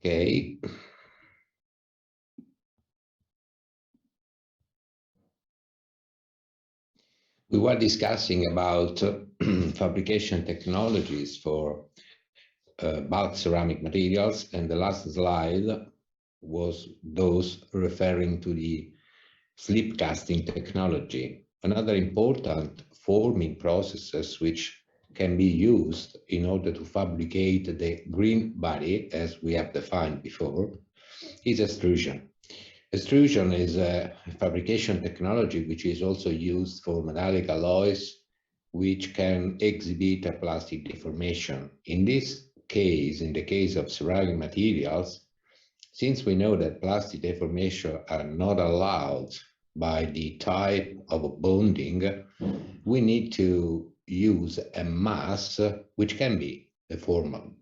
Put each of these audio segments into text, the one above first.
Okay. We were discussing about fabrication technologies for bulk ceramic materials, and the last slide was those referring to the slip casting technology. Another important forming processes which can be used in order to fabricate the green body, as we have defined before, is extrusion. Extrusion is a fabrication technology which is also used for metallic alloys, which can exhibit a plastic deformation. In this case, in the case of ceramic materials, since we know that plastic deformation are not allowed by the type of bonding, we need to use a mass which can be deformable.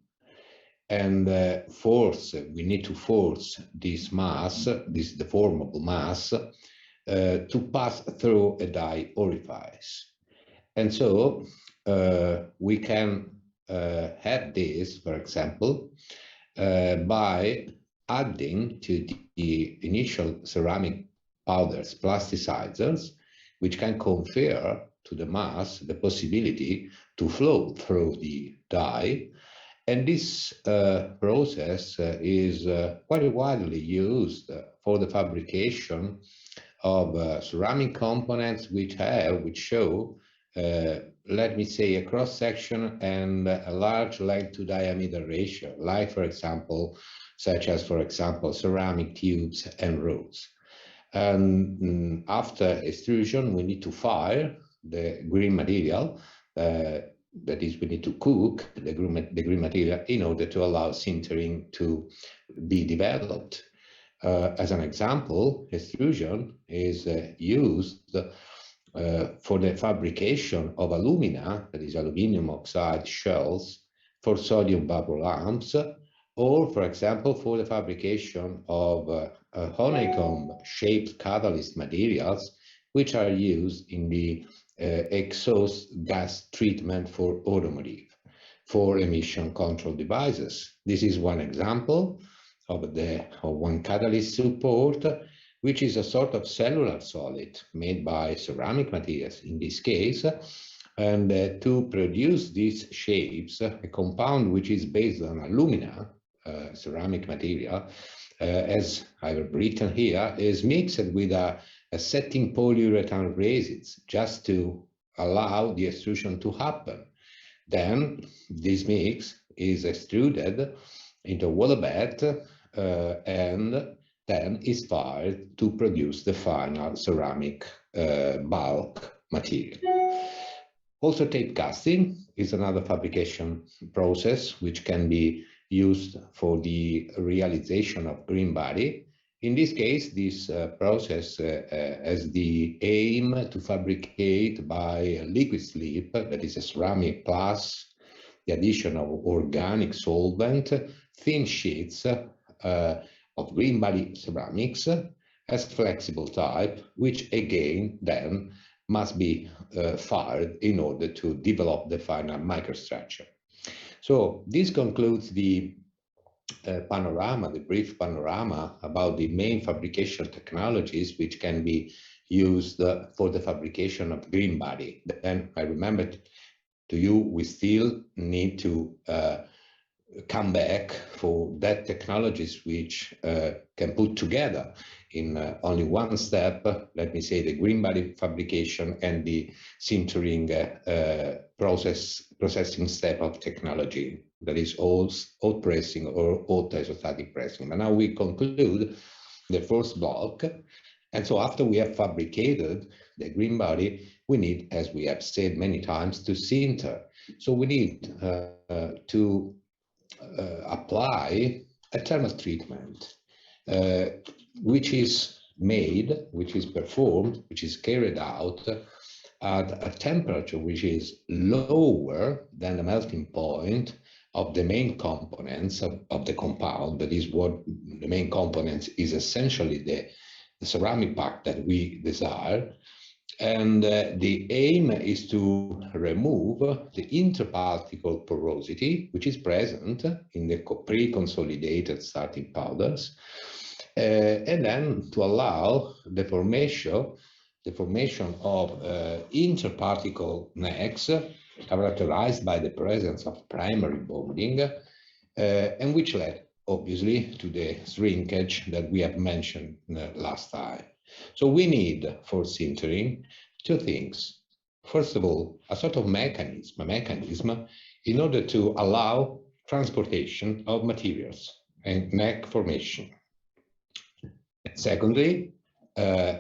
And we need to force this mass, this deformable mass, to pass through a die orifice. And so we can have this, for example, by adding to the initial ceramic powders plasticizers, which can confer to the mass the possibility to flow through the die. And this process is quite widely used for the fabrication of ceramic components which show, let me say, a cross-section and a large length to diameter ratio, like, for example, ceramic tubes and rods. And after extrusion, we need to fire the green material. That is, we need to cook the green material in order to allow sintering to be developed. As an example, extrusion is used for the fabrication of alumina, that is aluminum oxide shells, for sodium vapor lamps, or, for example, for the fabrication of honeycomb-shaped catalyst materials, which are used in the exhaust gas treatment for automotive, for emission control devices. This is one example of one catalyst support, which is a sort of cellular solid made by ceramic materials in this case. And to produce these shapes, a compound which is based on alumina, ceramic material, as I've written here, is mixed with a setting polyurethane resins just to allow the extrusion to happen. Then this mix is extruded into a water bed and then is fired to produce the final ceramic bulk material. Also, tape casting is another fabrication process which can be used for the realization of green body. In this case, this process has the aim to fabricate by liquid slip, that is a ceramic plus the addition of organic solvent, thin sheets of green body ceramics as flexible type, which again then must be fired in order to develop the final microstructure. So this concludes the panorama, the brief panorama about the main fabrication technologies which can be used for the fabrication of green body. Then I remembered to you, we still need to come back for that technologies which can put together in only one step, let me say, the green body fabrication and the sintering processing step of technology, that is hot pressing or hot isostatic pressing. But now we conclude the first block. And so after we have fabricated the green body, we need, as we have said many times, to sinter. So we need to apply a thermal treatment, which is made, which is performed, which is carried out at a temperature which is lower than the melting point of the main components of the compound. That is, what the main components is essentially the ceramic part that we desire. And the aim is to remove the interparticle porosity, which is present in the pre-consolidated starting powders, and then to allow the formation of interparticle necks characterized by the presence of primary bonding, and which led obviously to the shrinkage that we have mentioned last time. So we need for sintering two things. First of all, a sort of mechanism in order to allow transportation of materials and neck formation. Secondly,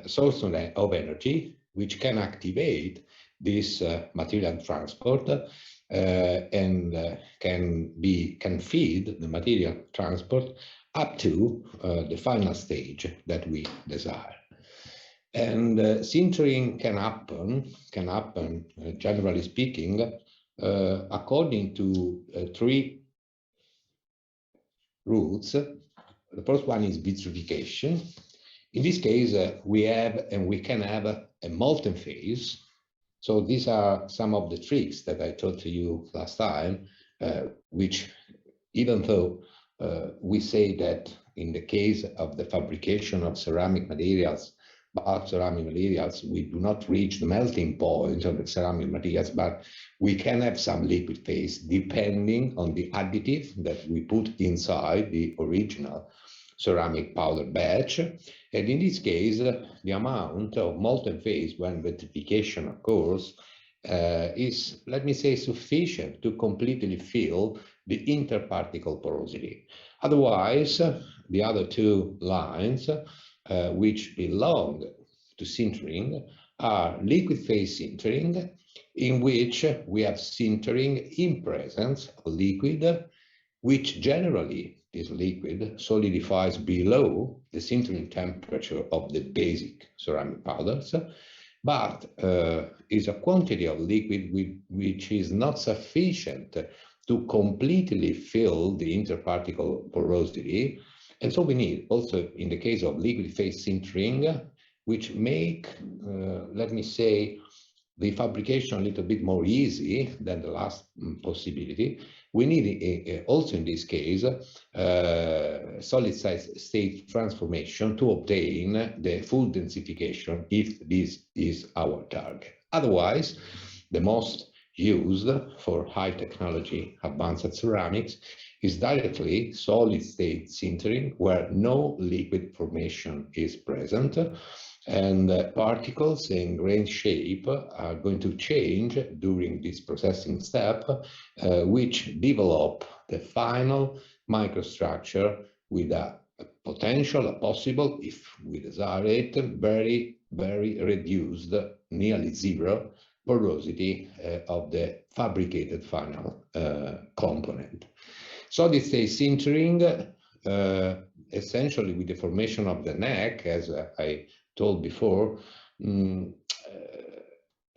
source of energy, which can activate this material transport and can feed the material transport up to the final stage that we desire. And sintering can happen, generally speaking, according to three routes. The first one is vitrification. In this case, we can have a molten phase. So these are some of the tricks that I told to you last time, which even though we say that in the case of the fabrication of ceramic materials, bulk ceramic materials, we do not reach the melting point of the ceramic materials, but we can have some liquid phase depending on the additive that we put inside the original ceramic powder batch. And in this case, the amount of molten phase when vitrification occurs is, let me say, sufficient to completely fill the interparticle porosity. Otherwise, the other two lines, which belong to sintering, are liquid phase sintering, in which we have sintering in presence of liquid, which generally this liquid solidifies below the sintering temperature of the basic ceramic powders, but is a quantity of liquid which is not sufficient to completely fill the interparticle porosity. And so we need also, in the case of liquid phase sintering, which make, let me say, the fabrication a little bit more easy than the last possibility. We need also in this case solid state transformation to obtain the full densification if this is our target. Otherwise, the most used for high technology advanced ceramics is directly solid state sintering, where no liquid formation is present, and particles in grain shape are going to change during this processing step, which develop the final microstructure with a possible, if we desire it, very, very reduced, nearly zero porosity of the fabricated final component. Solid state sintering, essentially with the formation of the neck, as I told before,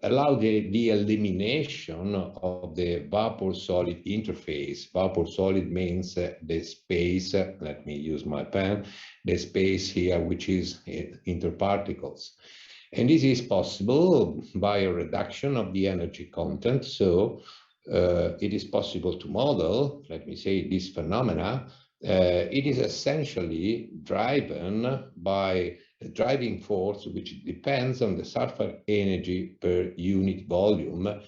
allow the elimination of the vapor-solid interface. Vapor-solid means the space, let me use my pen, the space here which is interparticles. And this is possible by a reduction of the energy content. So it is possible to model, let me say, this phenomena. It is essentially driven by a driving force which depends on the surface energy per unit volume,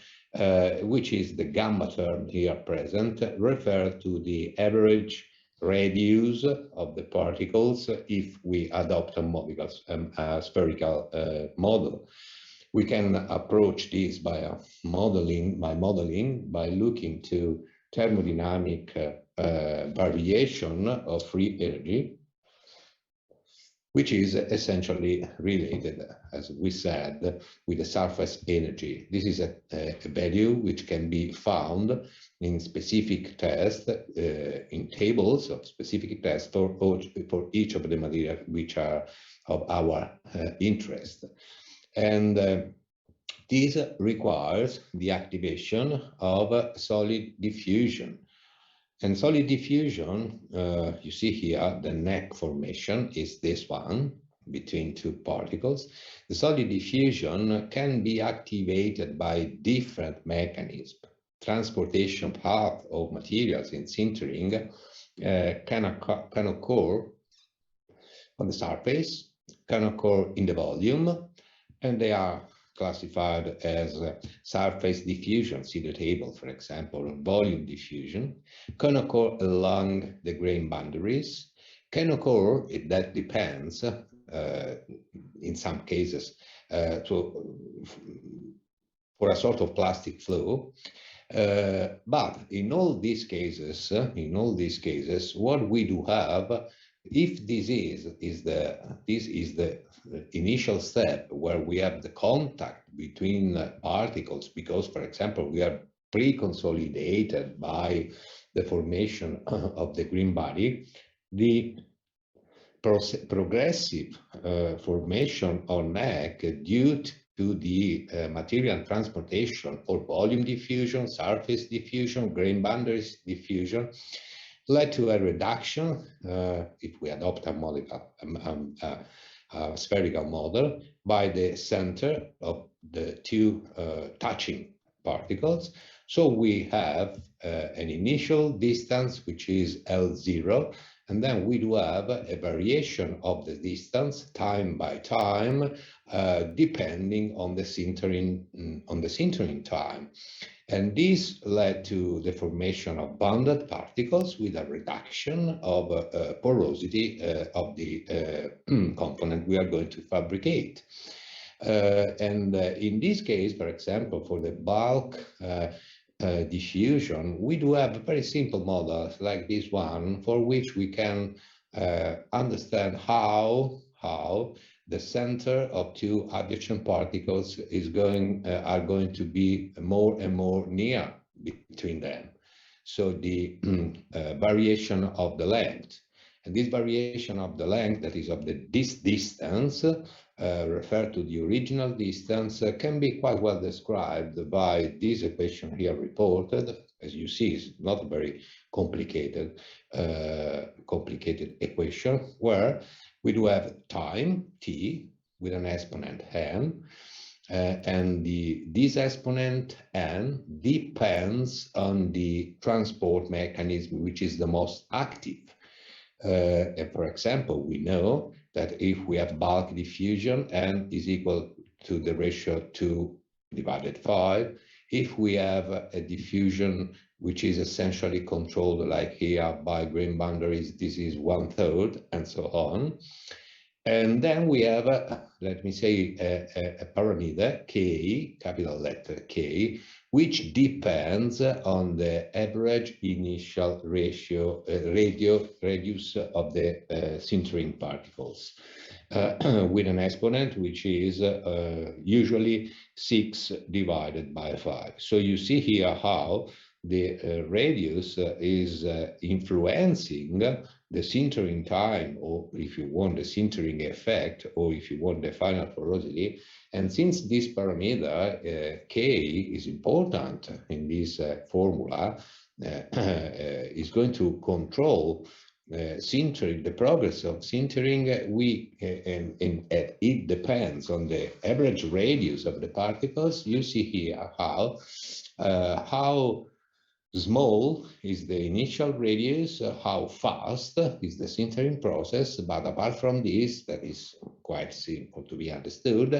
which is the gamma term here present, referred to the average radius of the particles if we adopt a spherical model. We can approach this by modeling by looking to thermodynamic variation of free energy, which is essentially related, as we said, with the surface energy. This is a value which can be found in specific tests, in tables of specific tests for each of the materials which are of our interest. And this requires the activation of solid diffusion. And solid diffusion, you see here, the neck formation is this one. between two particles, the solid diffusion can be activated by different mechanisms. Transportation path of materials in sintering can occur on the surface, can occur in the volume, and they are classified as surface diffusion, see the table, for example, or volume diffusion, can occur along the grain boundaries, can occur, that depends, in some cases, for a sort of plastic flow. But in all these cases, what we do have, if this is the initial step where we have the contact between particles, because, for example, we are pre-consolidated by the formation of the green body, the progressive formation on neck due to the material transportation or volume diffusion, surface diffusion, grain boundaries diffusion, led to a reduction, if we adopt a spherical model, by the center of the two touching particles. So we have an initial distance, which is L0, and then we do have a variation of the distance time by time, depending on the sintering time. And this led to the formation of bonded particles with a reduction of porosity of the component we are going to fabricate. And in this case, for example, for the bulk diffusion, we do have very simple models like this one, for which we can understand how the center of two adjacent particles are going to be more and more near between them. So the variation of the length, and this variation of the length, that is of this distance, referred to the original distance, can be quite well described by this equation here reported. As you see, it's not a very complicated equation, where we do have time, t, with an exponent n, and this exponent n depends on the transport mechanism, which is the most active. And for example, we know that if we have bulk diffusion, n is equal to the ratio 2 divided 5. If we have a diffusion which is essentially controlled, like here, by grain boundaries, this is 1/3, and so on. And then we have, let me say, a parameter, k, capital letter K, which depends on the average initial radius of the sintering particles, with an exponent which is usually 6 divided by 5. So you see here how the radius is influencing the sintering time, or if you want the sintering effect, or if you want the final porosity. And since this parameter K is important in this formula, is going to control sintering, the progress of sintering, and it depends on the average radius of the particles. You see here how small is the initial radius, how fast is the sintering process. But apart from this, that is quite simple to be understood.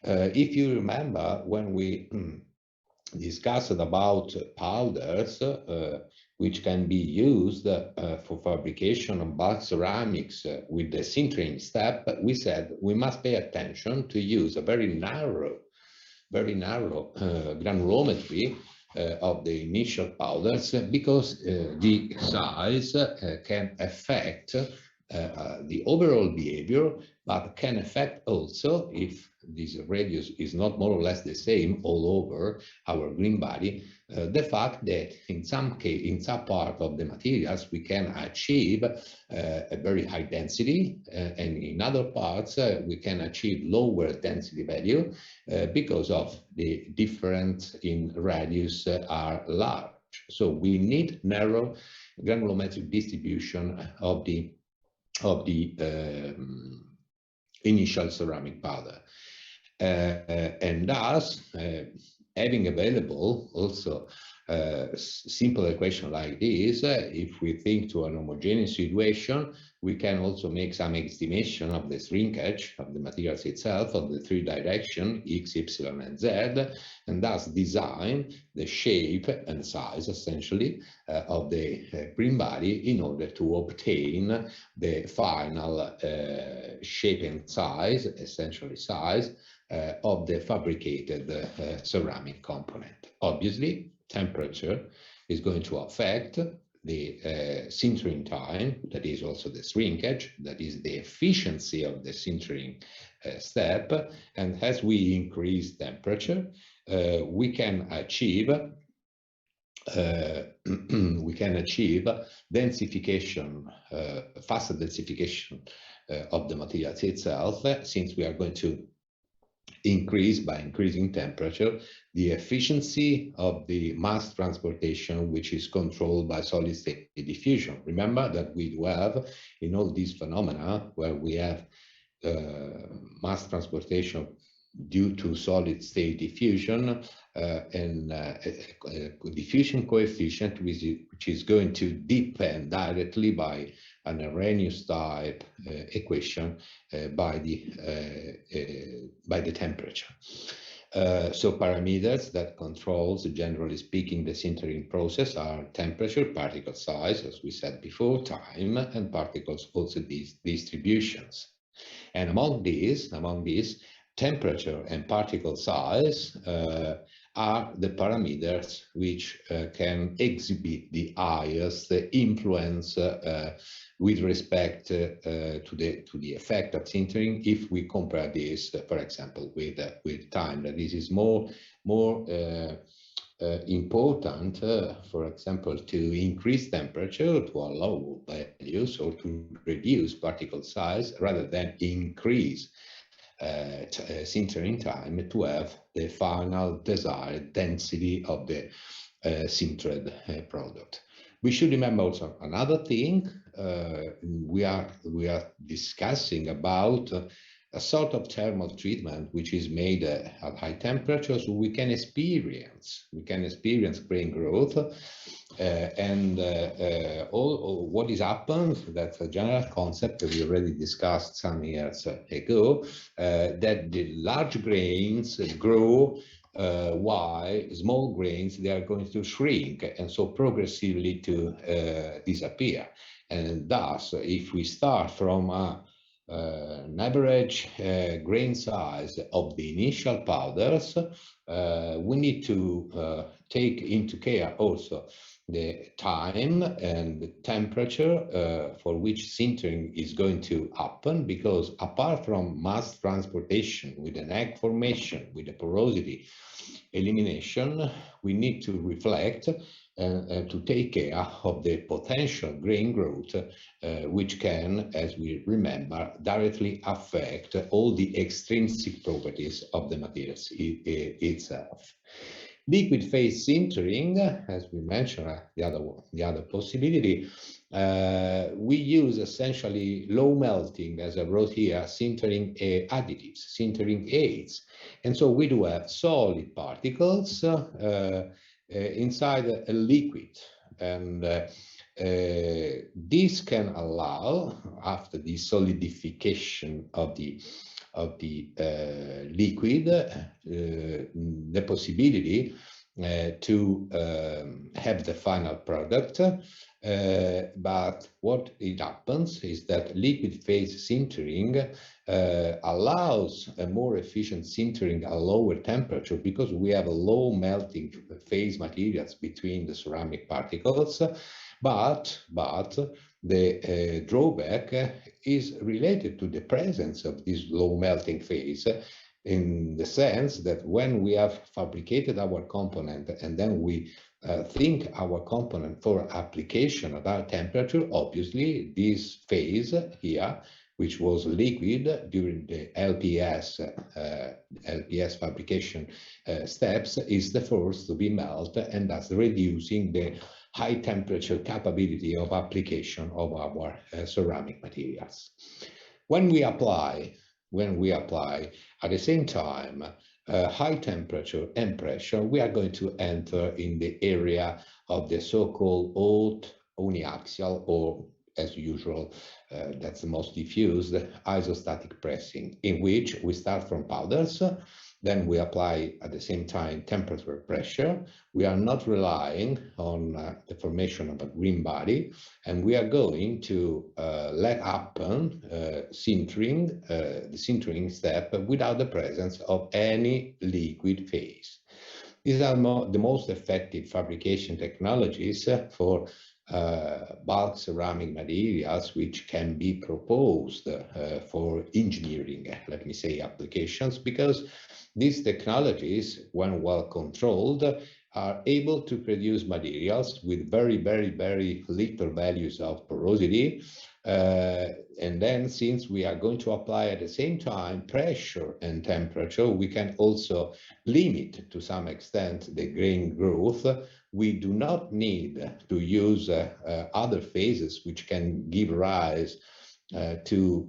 If you remember, when we discussed about powders, which can be used for fabrication of bulk ceramics with the sintering step, we said we must pay attention to use a very narrow granulometry of the initial powders, because the size can affect the overall behavior, but can affect also, if this radius is not more or less the same all over our green body, the fact that in some part of the materials we can achieve a very high density, and in other parts we can achieve lower density value because of the difference in radius are large. So we need narrow granulometric distribution of the initial ceramic powder. And thus, having available also simple equation like this, if we think to an homogeneous situation, we can also make some estimation of the shrinkage of the materials itself, of the three direction, x, y, and z, and thus design the shape and size, essentially, of the green body in order to obtain the final shape and size, essentially size, of the fabricated ceramic component. Obviously, temperature is going to affect the sintering time, that is also the shrinkage, that is the efficiency of the sintering step. And as we increase temperature, we can achieve densification, faster densification of the materials itself, since we are going to increase, by increasing temperature, the efficiency of the mass transportation, which is controlled by solid state diffusion. Remember that we do have, in all these phenomena where we have mass transportation due to solid state diffusion, and diffusion coefficient, which is going to depend directly by an Arrhenius type equation by the temperature. So parameters that controls, generally speaking, the sintering process are temperature, particle size, as we said before, time, and particles also these distributions. And among these, temperature and particle size are the parameters which can exhibit the highest influence with respect to the effect of sintering, if we compare this, for example, with time. That this is more important, for example, to increase temperature to a low values or to reduce particle size rather than increase sintering time to have the final desired density of the sintered product. We should remember also another thing. We are discussing about a sort of thermal treatment which is made at high temperatures. We can experience grain growth, and all what is happened. That's a general concept that we already discussed some years ago. That the large grains grow while small grains, they are going to shrink, and so progressively to disappear. And thus, if we start from an average grain size of the initial powders, we need to take into care also the time and the temperature for which sintering is going to happen, because apart from mass transportation with an egg formation, with the porosity elimination, we need to reflect and to take care of the potential grain growth, which can, as we remember, directly affect all the extrinsic properties of the materials itself. Liquid phase sintering, as we mentioned, the other possibility, we use essentially low melting, as I wrote here, sintering additives, sintering aids. And so we do have solid particles inside a liquid, and this can allow, after the solidification of the liquid, the possibility to have the final product. But what it happens is that liquid phase sintering allows a more efficient sintering at a lower temperature, because we have a low melting phase materials between the ceramic particles. But the drawback is related to the presence of this low melting phase, in the sense that when we have fabricated our component and then we think our component for application at high temperature, obviously this phase here, which was liquid during the LPS fabrication steps, is the first to be melted, and thus reducing the high temperature capability of application of our ceramic materials. When we apply when we apply at the same time high temperature and pressure, we are going to enter in the area of the so-called hot uniaxial, or as usual, that's the most diffused, isostatic pressing, in which we start from powders, then we apply at the same time temperature pressure. We are not relying on the formation of a green body, and we are going to let happen sintering, the sintering step without the presence of any liquid phase. These are the most effective fabrication technologies for bulk ceramic materials, which can be proposed for engineering, let me say, applications, because these technologies, when well controlled, are able to produce materials with very, very, very little values of porosity. And then, since we are going to apply at the same time pressure and temperature, we can also limit to some extent the grain growth. We do not need to use other phases which can give rise to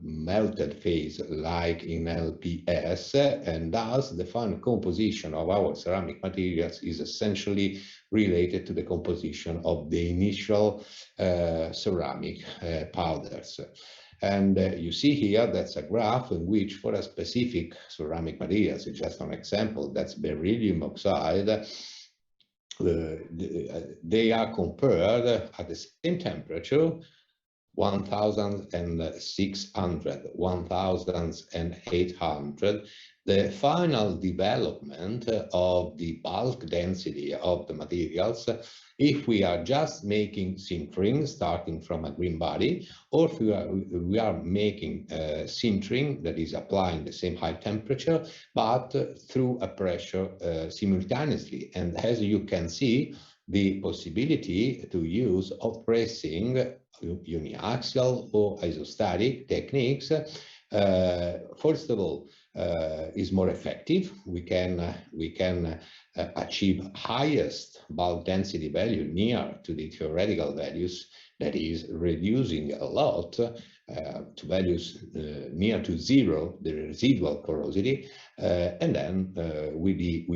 melted phase like in LPS, and thus the final composition of our ceramic materials is essentially related to the composition of the initial ceramic powders. And you see here, that's a graph in which for a specific ceramic materials, just an example, that's beryllium oxide, they are compared at the same temperature, 1600, 1800, the final development of the bulk density of the materials, if we are just making sintering starting from a green body, or if we are making sintering that is applying the same high temperature, but through a pressure simultaneously. And as you can see, the possibility to use of pressing uniaxial or isostatic techniques, first of all, is more effective. We can achieve highest bulk density value near to the theoretical values, that is reducing a lot to values near to zero, the residual porosity, and then with the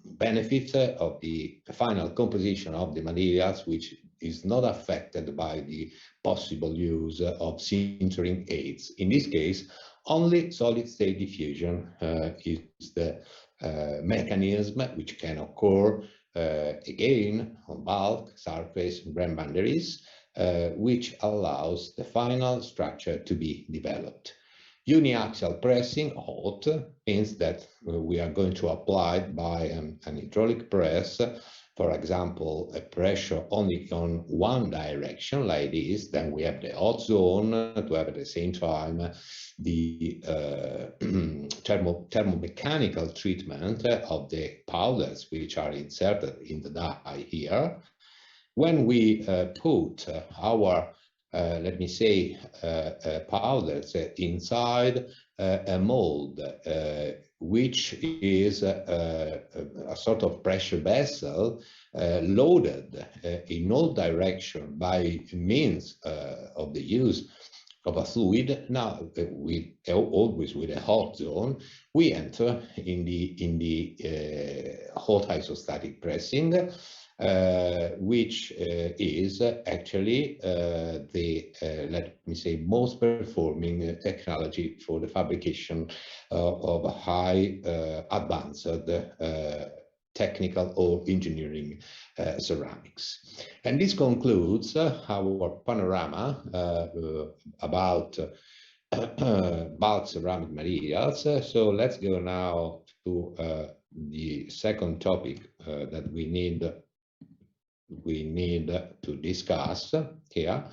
benefit of the final composition of the materials, which is not affected by the possible use of sintering aids. In this case, only solid state diffusion is the mechanism which can occur again on bulk, surface, grain boundaries, which allows the final structure to be developed. Uniaxial pressing, hot, means that we are going to apply by an hydraulic press, for example, a pressure only on one direction like this. Then we have the hot zone to have at the same time the thermomechanical treatment of the powders which are inserted in the die here. When we put our let me say, powders inside a mold, which is a sort of pressure vessel loaded in all directions by means of the use of a fluid. Now, always with a hot zone, we enter in the hot isostatic pressing, which is actually the, let me say, most performing technology for the fabrication of high advanced technical or engineering ceramics. And this concludes our panorama about bulk ceramic materials. So let's go now to the second topic that we need to discuss here,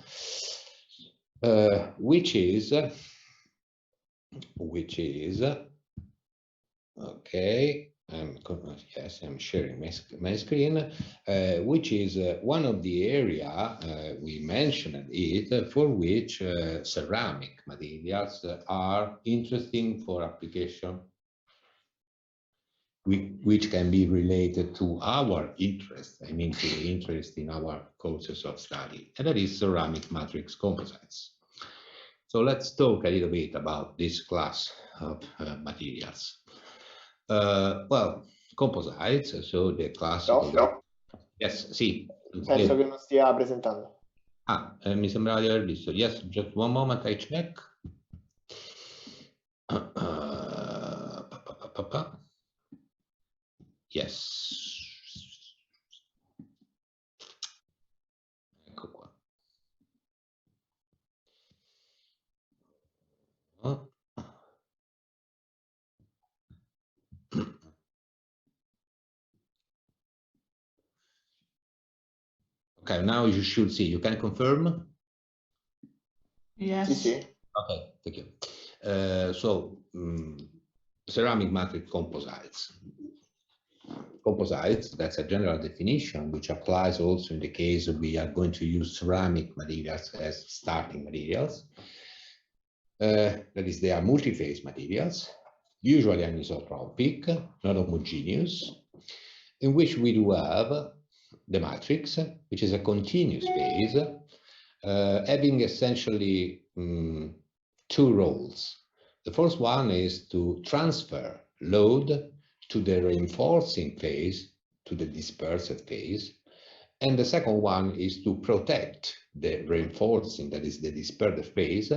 which is okay. Yes, I'm sharing my screen, which is one of the area we mentioned it, for which ceramic materials are interesting for application, which can be related to our interest, I mean to the interest in our courses of study, and that is ceramic matrix composites. So let's talk a little bit about this class of materials. Well, composites, so the classical... No? Yes, sì. Penso che non stia presentando. Mi sembrava di aver visto. Yes, just one moment, I check. Yes. Ecco qua. Okay, now you should see. You can confirm? Yes. Sì. Okay, thank you. Ceramic matrix composites. Composites, that's a general definition, which applies also in the case we are going to use ceramic materials as starting materials. That is, they are multi-phase materials, usually anisotropic, not homogeneous, in which we do have the matrix, which is a continuous phase, having essentially two roles. The first one is to transfer load to the reinforcing phase, to the dispersed phase. And the second one is to protect the reinforcing, that is the dispersed phase,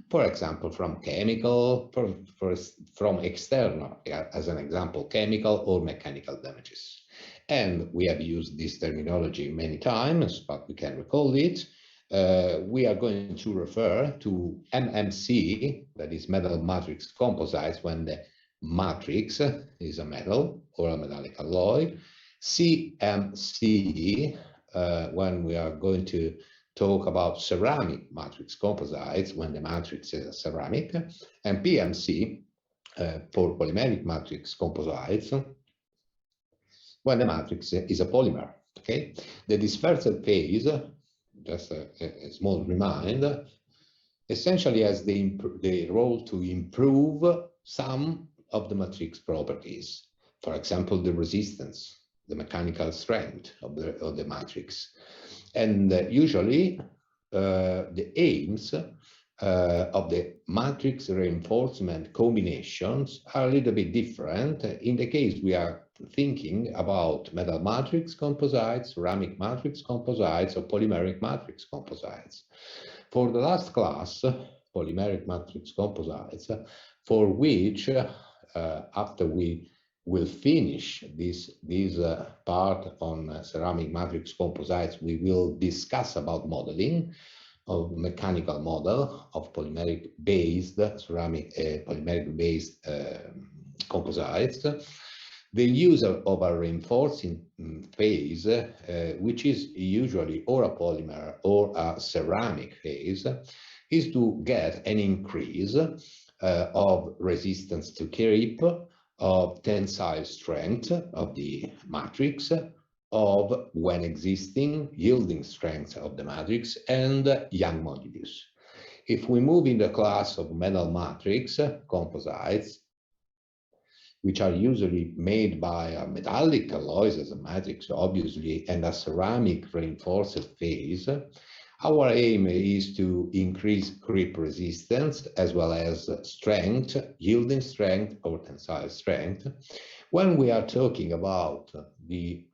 for example, from chemical, from external, as an example, chemical or mechanical damages. And we have used this terminology many times, but we can recall it. We are going to refer to MMC, that is metal matrix composites, when the matrix is a metal or a metallic alloy. CMC, when we are going to talk about ceramic matrix composites, when the matrix is a ceramic, and PMC for polymeric matrix composites, when the matrix is a polymer. Okay, the dispersed phase, just a small reminder, essentially has the role to improve some of the matrix properties. For example, the resistance, the mechanical strength of the matrix. And usually the aims of the matrix reinforcement combinations are a little bit different. In the case we are thinking about metal matrix composites, ceramic matrix composites, or polymeric matrix composites. For the last class, polymeric matrix composites, for which after we will finish this part on ceramic matrix composites, we will discuss about modeling of mechanical model of polymeric based ceramic polymeric based composites. The use of a reinforcing phase, which is usually or a polymer or a ceramic phase, is to get an increase of resistance to creep, of tensile strength of the matrix, of when existing yielding strength of the matrix, and Young modulus. If we move in the class of metal matrix composites, which are usually made by a metallic alloys as a matrix, obviously, and a ceramic reinforced phase, our aim is to increase creep resistance as well as strength, yielding strength or tensile strength. When we are talking about the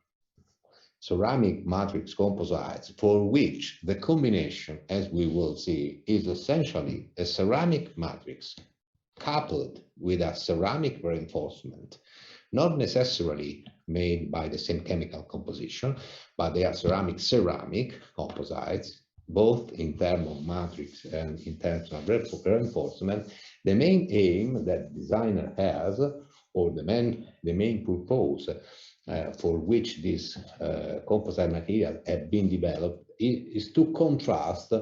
ceramic matrix composites, for which the combination, as we will see, is essentially a ceramic matrix coupled with a ceramic reinforcement, not necessarily made by the same chemical composition, but they are ceramic composites, both in terms of matrix and in terms of reinforcement. The main aim that designer has, or the main purpose for which this composite material have been developed, is to contrast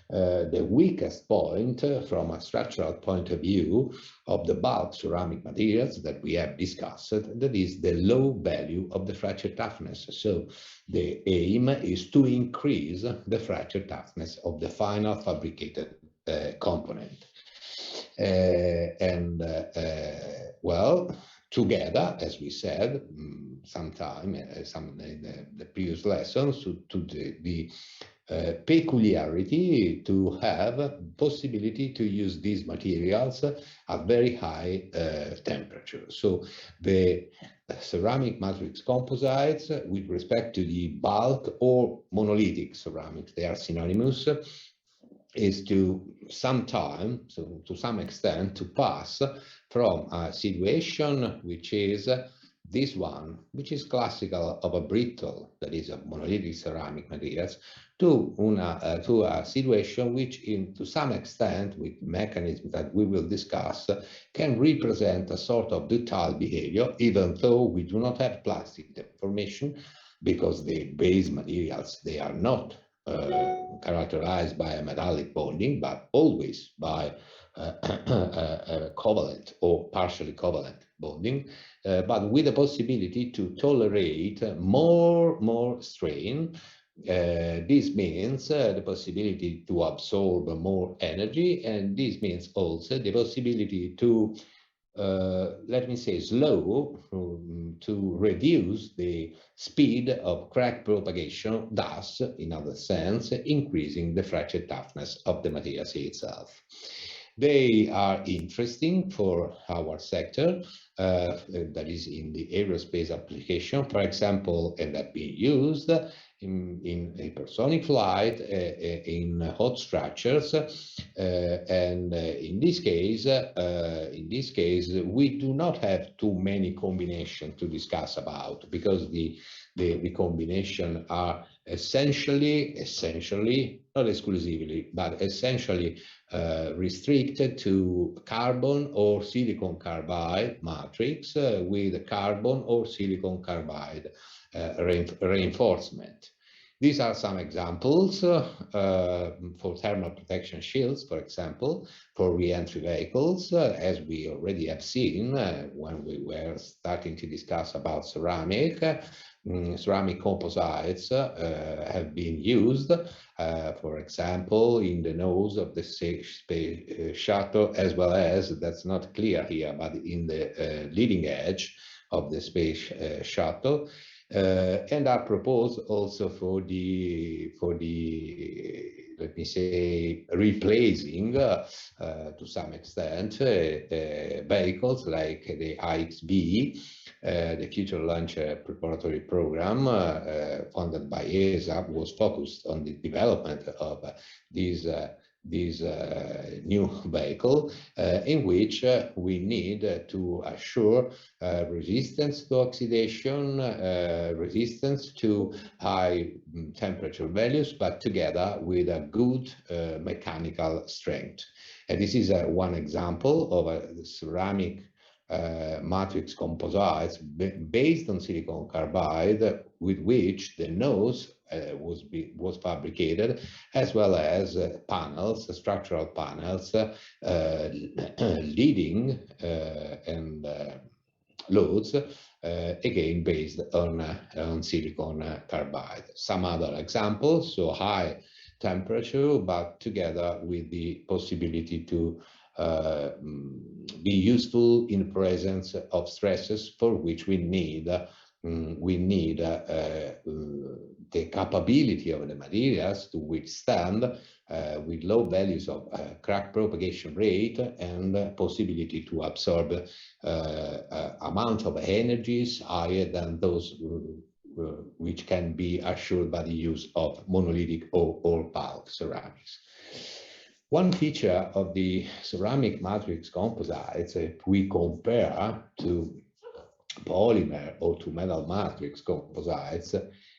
the weakest point from a structural point of view of the bulk ceramic materials that we have discussed, that is the low value of the fracture toughness. So the aim is to increase the fracture toughness of the final fabricated component. Well, together, as we said sometime, in the previous lessons, to the peculiarity to have possibility to use these materials at very high temperature. So the ceramic matrix composites with respect to the bulk or monolithic ceramics, they are synonymous, is to some extent, to pass from a situation which is this one, which is classical of a brittle, that is a monolithic ceramic materials, to a situation which, to some extent, with mechanisms that we will discuss, can represent a sort of ductile behavior, even though we do not have plastic deformation, because the base materials, they are not characterized by a metallic bonding, but always by covalent or partially covalent bonding, but with the possibility to tolerate more strain. This means the possibility to absorb more energy, and this means also the possibility to let me say, slow, to reduce the speed of crack propagation, thus, in other sense, increasing the fracture toughness of the materials itself. They are interesting for our sector, that is in the aerospace application, for example, and have been used in hypersonic flight, in hot structures, and in this case, we do not have too many combinations to discuss about, because the combination are essentially, not exclusively, but essentially restricted to carbon or silicon carbide matrix with carbon or silicon carbide reinforcement. These are some examples for thermal protection shields, for example, for re-entry vehicles, as we already have seen when we were starting to discuss about ceramic. Ceramic composites have been used, for example, in the nose of the space shuttle, as well as, that's not clear here, but in the leading edge of the space shuttle. And are proposed also for the let me say, replacing to some extent vehicles like the IXB, the Future Launch Preparatory Program funded by ESA, was focused on the development of these new vehicle, in which we need to assure resistance to oxidation, resistance to high temperature values, but together with a good mechanical strength. And this is one example of a ceramic matrix composites based on silicon carbide, with which the nose was fabricated, as well as panels, structural panels, leading and loads, again based on silicon carbide. Some other examples, so high temperature, but together with the possibility to be useful in presence of stresses for which we need the capability of the materials to withstand with low values of crack propagation rate and possibility to absorb amount of energies higher than those which can be assured by the use of monolithic or bulk ceramics. One feature of the ceramic matrix composites, if we compare to polymer or to metal matrix composites,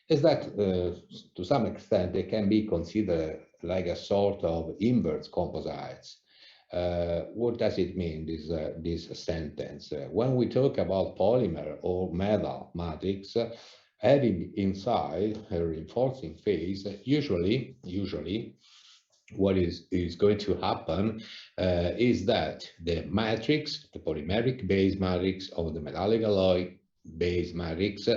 is that to some extent they can be considered like a sort of inverse composites. What does it mean, this sentence? When we talk about polymer or metal matrix, having inside a reinforcing phase, usually what is going to happen is that the matrix, the polymeric base matrix or the metallic alloy base matrix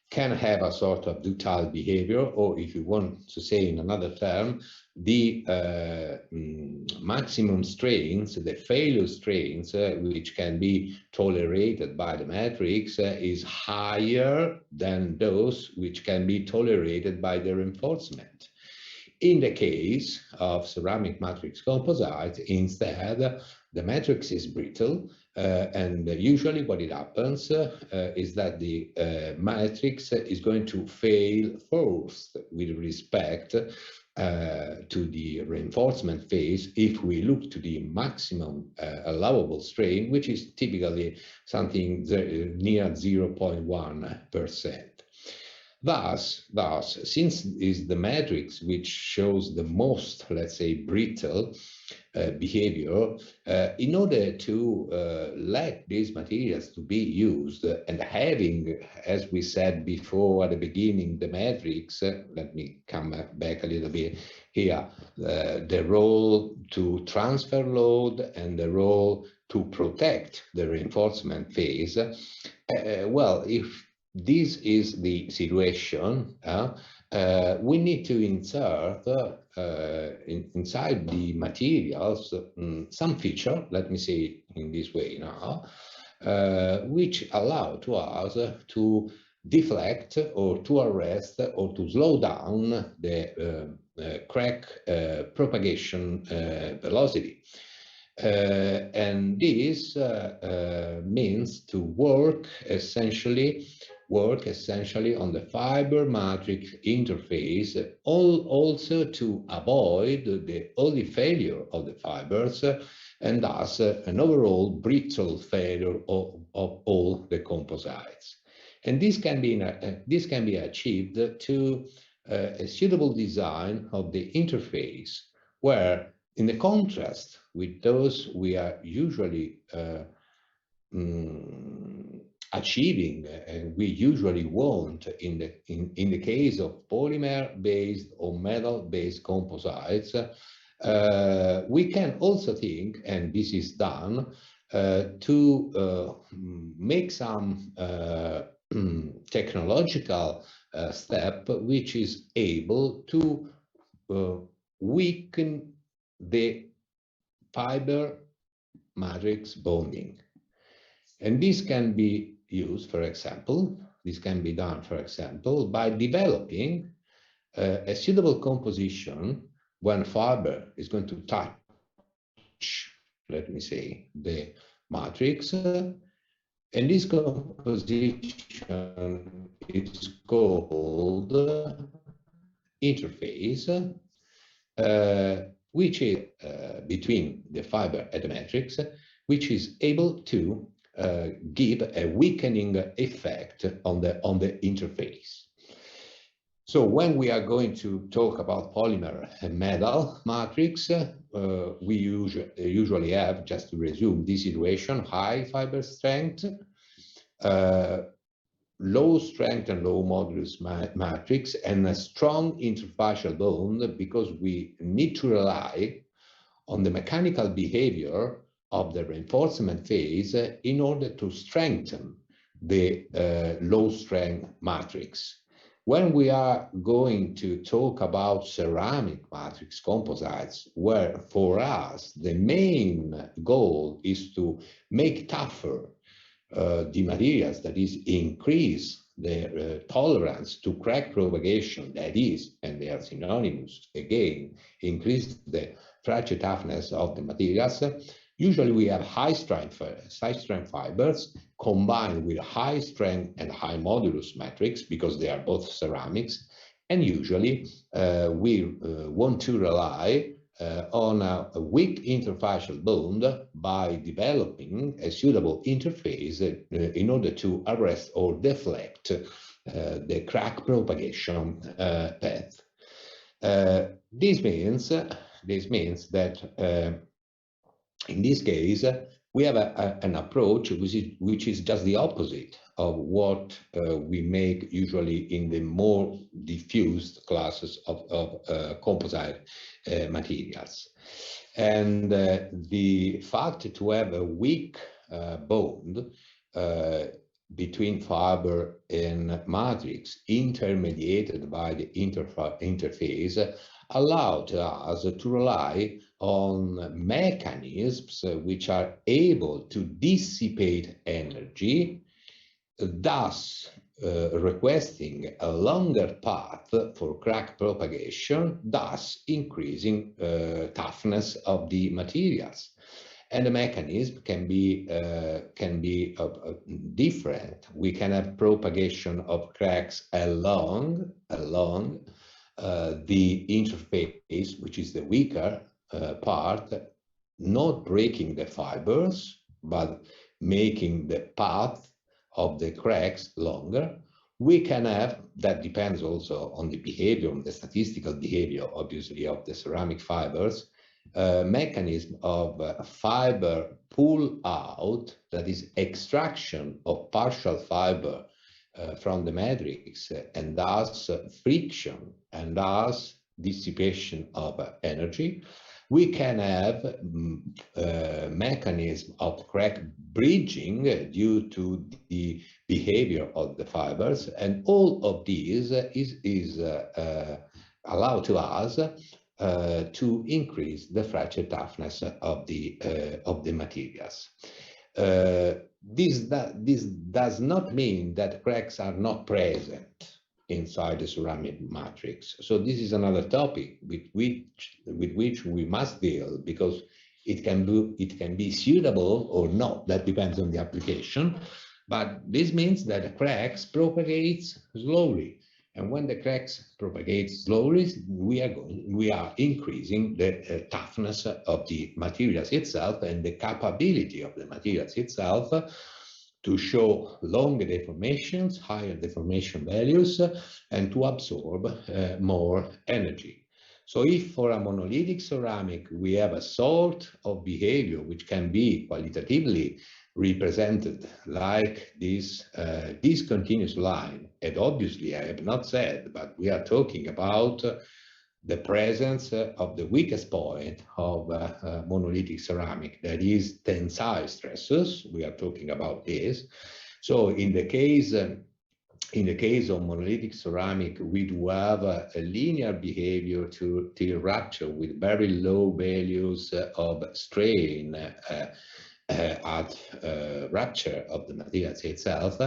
can have a sort of ductile behavior, or if you want to say in another term, the maximum strains, the failure strains, which can be tolerated by the matrix, is higher than those which can be tolerated by the reinforcement. In the case of ceramic matrix composite, instead, the matrix is brittle, and usually what it happens is that the matrix is going to fail first with respect to the reinforcement phase if we look to the maximum allowable strain, which is typically something near 0.1%. Thus, since is the matrix which shows the most, let's say, brittle behavior, in order to let these materials to be used and having, as we said before at the beginning, the matrix, let me come back a little bit here, the role to transfer load and the role to protect the reinforcement phase, well, if this is the situation, we need to insert inside the materials some feature, let me say it in this way now, which allow to us to deflect or to arrest or to slow down the crack propagation velocity. And this means to work essentially on the fiber matrix interface, also to avoid the early failure of the fibers, and thus an overall brittle failure of all the composites. And this can be achieved to a suitable design of the interface, where in the contrast with those we are usually achieving and we usually want in the case of polymer-based or metal-based composites, we can also think, and this is done, to make some technological step which is able to weaken the fiber matrix bonding. And this can be used, for example, by developing a suitable composition when fiber is going to touch, let me say, the matrix. And this composition is called interface, which is between the fiber and the matrix, which is able to give a weakening effect on the interface. So when we are going to talk about polymer and metal matrix, we usually have, just to resume this situation, high fiber strength, low strength and low modulus matrix, and a strong interfacial bond, because we need to rely on the mechanical behavior of the reinforcement phase in order to strengthen the low strength matrix. When we are going to talk about ceramic matrix composites, where for us the main goal is to make tougher the materials, that is, increase the tolerance to crack propagation, that is, and they are synonymous, again, increase the fracture toughness of the materials, usually we have high strength fibers combined with high strength and high modulus matrix, because they are both ceramics, and usually we want to rely on a weak interfacial bond by developing a suitable interface in order to arrest or deflect the crack propagation path. This means that in this case, we have an approach which is just the opposite of what we make usually in the more diffused classes of composite materials. And the fact to have a weak bond between fiber and matrix intermediated by the interface allowed us to rely on mechanisms which are able to dissipate energy, thus requesting a longer path for crack propagation, thus increasing toughness of the materials. And the mechanism can be different. We can have propagation of cracks along the interface, which is the weaker part, not breaking the fibers, but making the path of the cracks longer. We can have, that depends also on the behavior, on the statistical behavior, obviously, of the ceramic fibers, mechanism of fiber pull out, that is extraction of partial fiber from the matrix, and thus friction, and thus dissipation of energy. We can have mechanism of crack bridging due to the behavior of the fibers, and all of these is allowed to us to increase the fracture toughness of the materials. This does not mean that cracks are not present inside the ceramic matrix. So this is another topic with which we must deal, because it can be suitable or not. That depends on the application. But this means that the cracks propagates slowly. And when the cracks propagate slowly, we are increasing the toughness of the materials itself and the capability of the materials itself to show longer deformations, higher deformation values, and to absorb more energy. So if for a monolithic ceramic we have a sort of behavior which can be qualitatively represented like this discontinuous line, and obviously I have not said, but we are talking about the presence of the weakest point of monolithic ceramic, that is tensile stresses. We are talking about this. So in the case of monolithic ceramic, we do have a linear behavior to rupture with very low values of strain at rupture of the materials itself.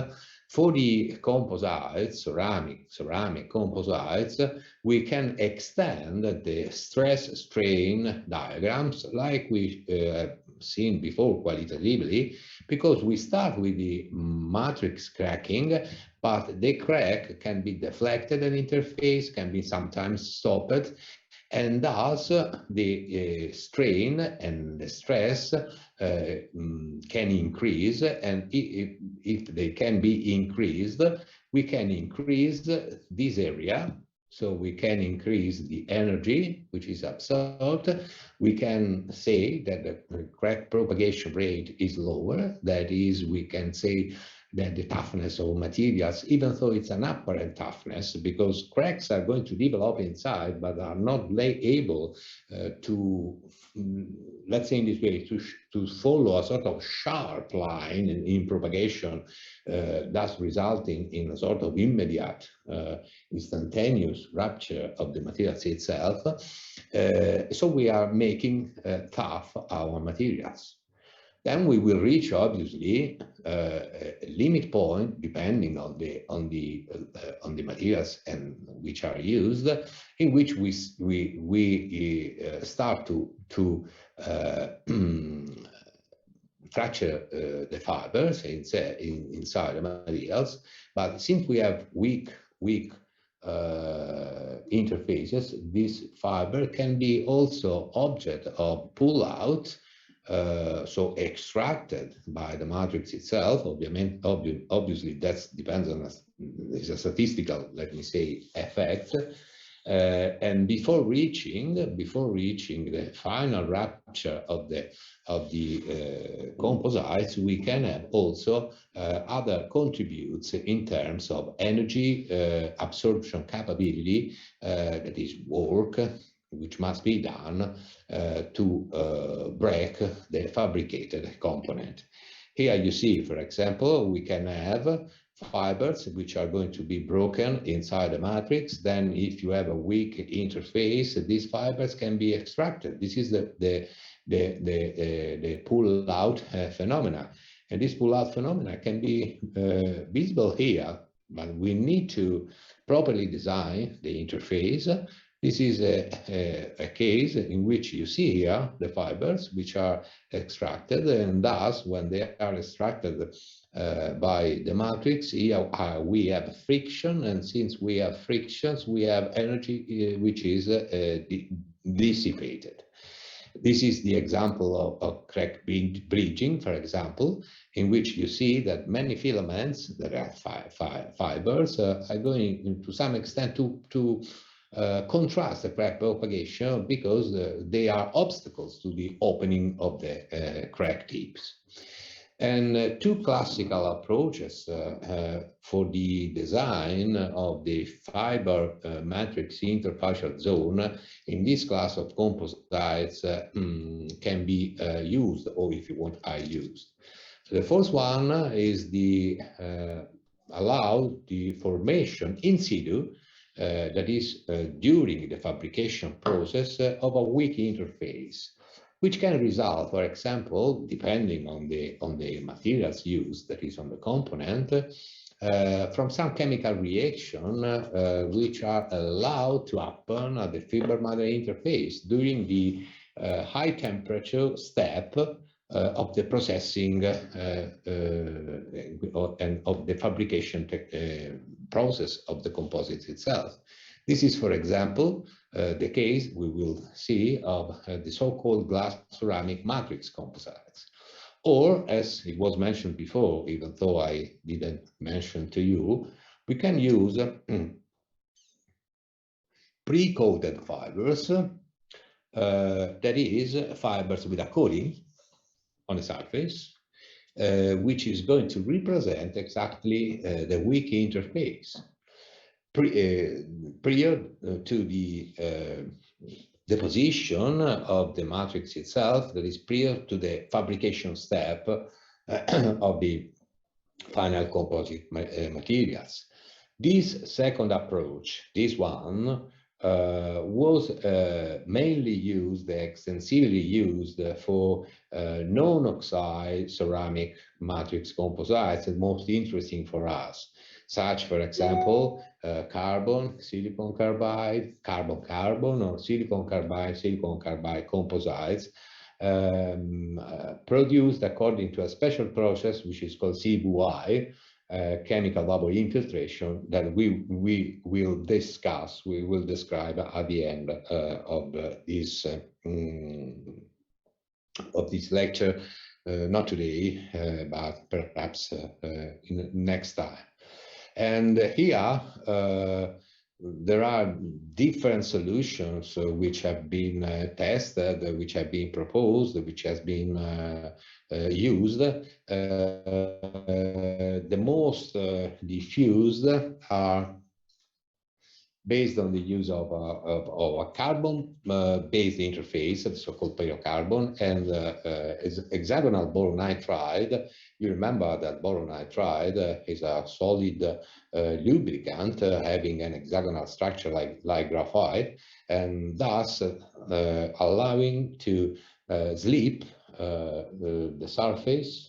For the composites, ceramic composites, we can extend the stress-strain diagrams like we have seen before qualitatively, because we start with the matrix cracking, but the crack can be deflected and interface can be sometimes stopped, and thus the strain and the stress can increase, and if they can be increased, we can increase this area. So we can increase the energy which is absorbed. We can say that the crack propagation rate is lower. That is, we can say that the toughness of materials, even though it's an apparent toughness, because cracks are going to develop inside, but are not able to, let's say in this way, to follow a sort of sharp line in propagation, thus resulting in a sort of immediate, instantaneous rupture of the materials itself. So we are making tough our materials. Then we will reach, obviously, a limit point, depending on the materials and which are used, in which we start to fracture the fibers inside the materials. But since we have weak interfaces, this fiber can be also object of pull out. So extracted by the matrix itself. Obviously, that depends on it's a statistical, let me say, effect. And before reaching the final rupture of the composites, we can have also other contributes in terms of energy absorption capability, that is work which must be done to break the fabricated component. Here you see, for example, we can have fibers which are going to be broken inside the matrix. Then if you have a weak interface, these fibers can be extracted. This is the pull-out phenomena. And this pull-out phenomena can be visible here but we need to properly design the interface. This is a case in which you see here the fibers which are extracted, and thus when they are extracted by the matrix, here we have friction, and since we have frictions, we have energy which is dissipated. This is the example of crack bridging, for example, in which you see that many filaments that are fibers are going to some extent to contrast the crack propagation because they are obstacles to the opening of the crack tips. And two classical approaches for the design of the fiber matrix interfacial zone in this class of composites can be used, or if you want, are used. So the first one is the allow the formation in situ, that is during the fabrication process of a weak interface, which can result, for example, depending on the materials used, that is on the component, from some chemical reaction which are allowed to happen at the fiber matter interface during the high temperature step of the processing and of the fabrication process of the composite itself. This is, for example, the case we will see of the so-called glass ceramic matrix composites. Or, as it was mentioned before, even though I didn't mention to you, we can use pre-coated fibers, that is, fibers with a coating on the surface, which is going to represent exactly the weak interface. Prior to the deposition of the matrix itself, that is prior to the fabrication step of the final composite materials. This second approach, this one, was mainly used, extensively used for non-oxide ceramic matrix composites, and most interesting for us, such, for example, carbon, silicon carbide, carbon-carbon, or silicon carbide composites, produced according to a special process which is called CVI, chemical bubble infiltration, that we will discuss, we will describe at the end of this lecture, not today, but perhaps next time. And here there are different solutions which have been tested, which have been proposed, which has been used. The most diffused are based on the use of a carbon-based interface, the so-called pyrocarbon, and hexagonal boron nitride. You remember that boron nitride is a solid lubricant having an hexagonal structure like graphite, and thus allowing to slip the surface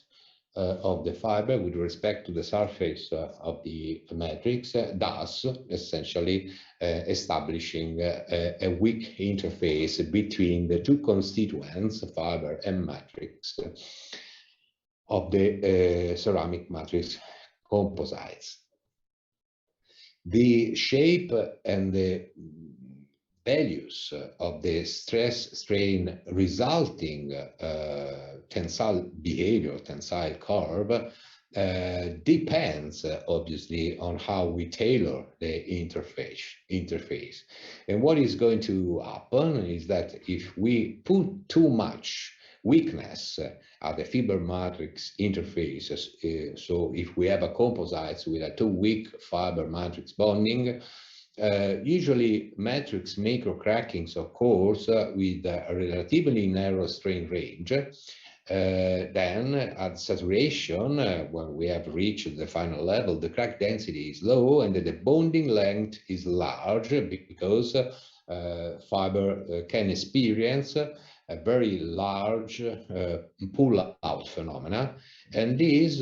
of the fiber with respect to the surface of the matrix, thus essentially establishing a weak interface between the two constituents, fiber and matrix, of the ceramic matrix composites. The shape and the values of the stress strain resulting tensile behavior, tensile curve, depends obviously on how we tailor the interface. And what is going to happen is that if we put too much weakness at the fiber matrix interfaces, so if we have a composites with a too weak fiber matrix bonding, usually matrix microcrackings occurs with a relatively narrow strain range. Then at saturation, when we have reached the final level, the crack density is low and the bonding length is large, because fiber can experience a very large pull-out phenomena. And this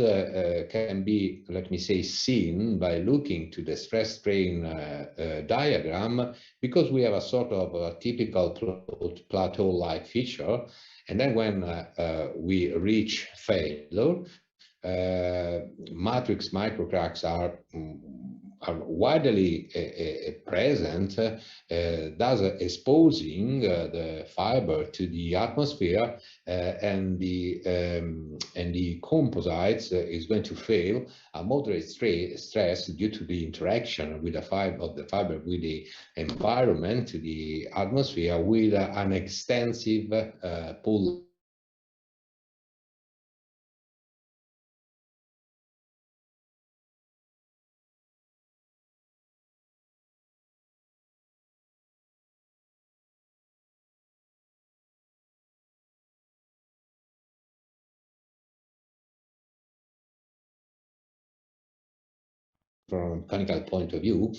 can be, let me say, seen by looking to the stress-strain diagram, because we have a sort of typical plateau-like feature. And then when we reach failure, matrix microcracks are widely present, thus exposing the fiber to the atmosphere, and the composites is going to fail a moderate stress due to the interaction with the fiber with the environment, to the atmosphere, with an extensive pull from a mechanical point of view,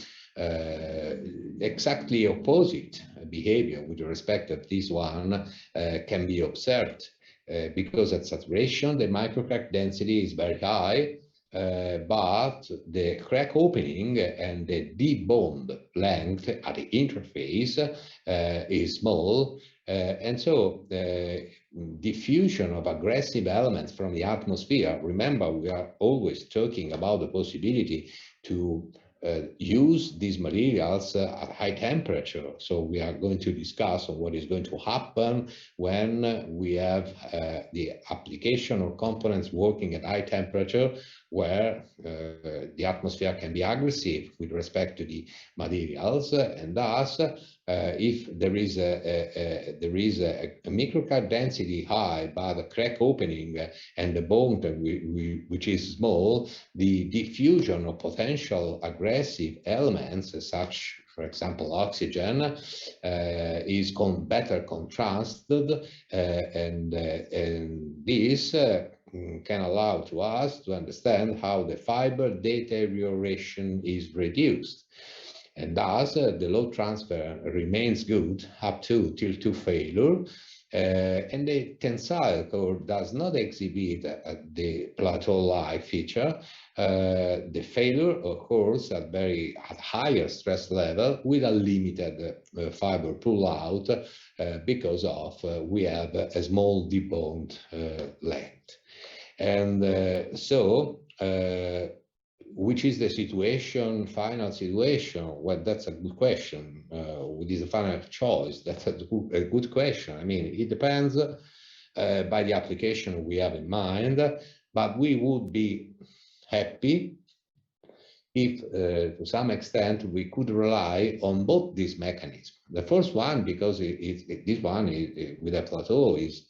exactly opposite behavior with respect to this one can be observed, because at saturation the microcrack density is very high, but the crack opening and the deep bond length at the interface is small, and so diffusion of aggressive elements from the atmosphere. Remember, we are always talking about the possibility to use these materials at high temperature. So we are going to discuss what is going to happen when we have the application or components working at high temperature, where the atmosphere can be aggressive with respect to the materials, and thus if there is a microcrack density high but a crack opening and the bond which is small, the diffusion of potential aggressive elements, such, for example, oxygen, is better contrasted, and this can allow to us to understand how the fiber deterioration is reduced. And thus, the load transfer remains good up to till to failure, and the tensile core does not exhibit the plateau-like feature. The failure occurs at higher stress level with a limited fiber pull-out, because of we have a small deep bond length. And so which is the situation, final situation? Well, that's a good question. What is the final choice? That's a good question. I mean, it depends by the application we have in mind, but we would be happy if, to some extent, we could rely on both these mechanisms. The first one, because this one with a plateau is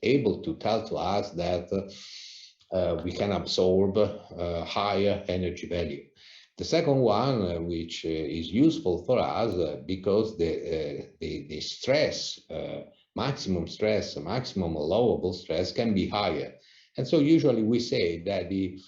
able to tell to us that we can absorb higher energy value. The second one, which is useful for us, because the stress, maximum allowable stress can be higher. And so usually we say that the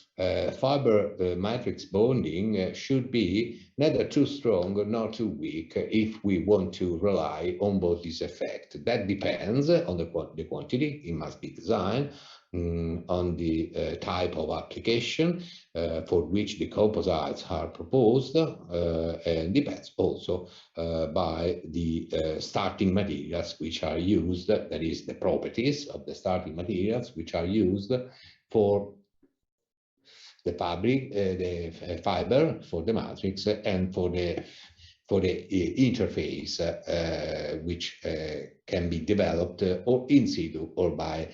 fiber matrix bonding should be neither too strong nor too weak if we want to rely on both this effect. That depends on the quantity. It must be designed on the type of application for which the composites are proposed, and depends also by the starting materials which are used, that is, the properties of the starting materials which are used for the fabric, the fiber, for the matrix, and for the interface, which can be developed or in situ or by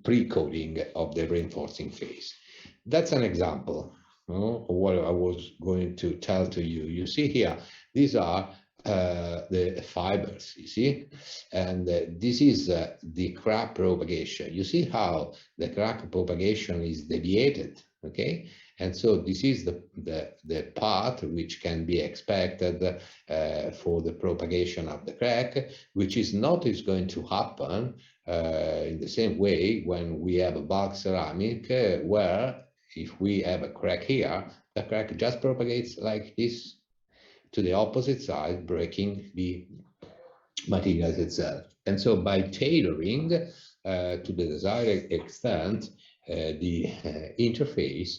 pre-coating of the reinforcing phase. That's an example of what I was going to tell to you. You see here, these are the fibers, you see, and this is the crack propagation. You see how the crack propagation is deviated, okay? And so this is the path which can be expected for the propagation of the crack, which is not going to happen in the same way when we have a bulk ceramic, where if we have a crack here, the crack just propagates like this to the opposite side, breaking the materials itself. And so by tailoring to the desired extent the interface,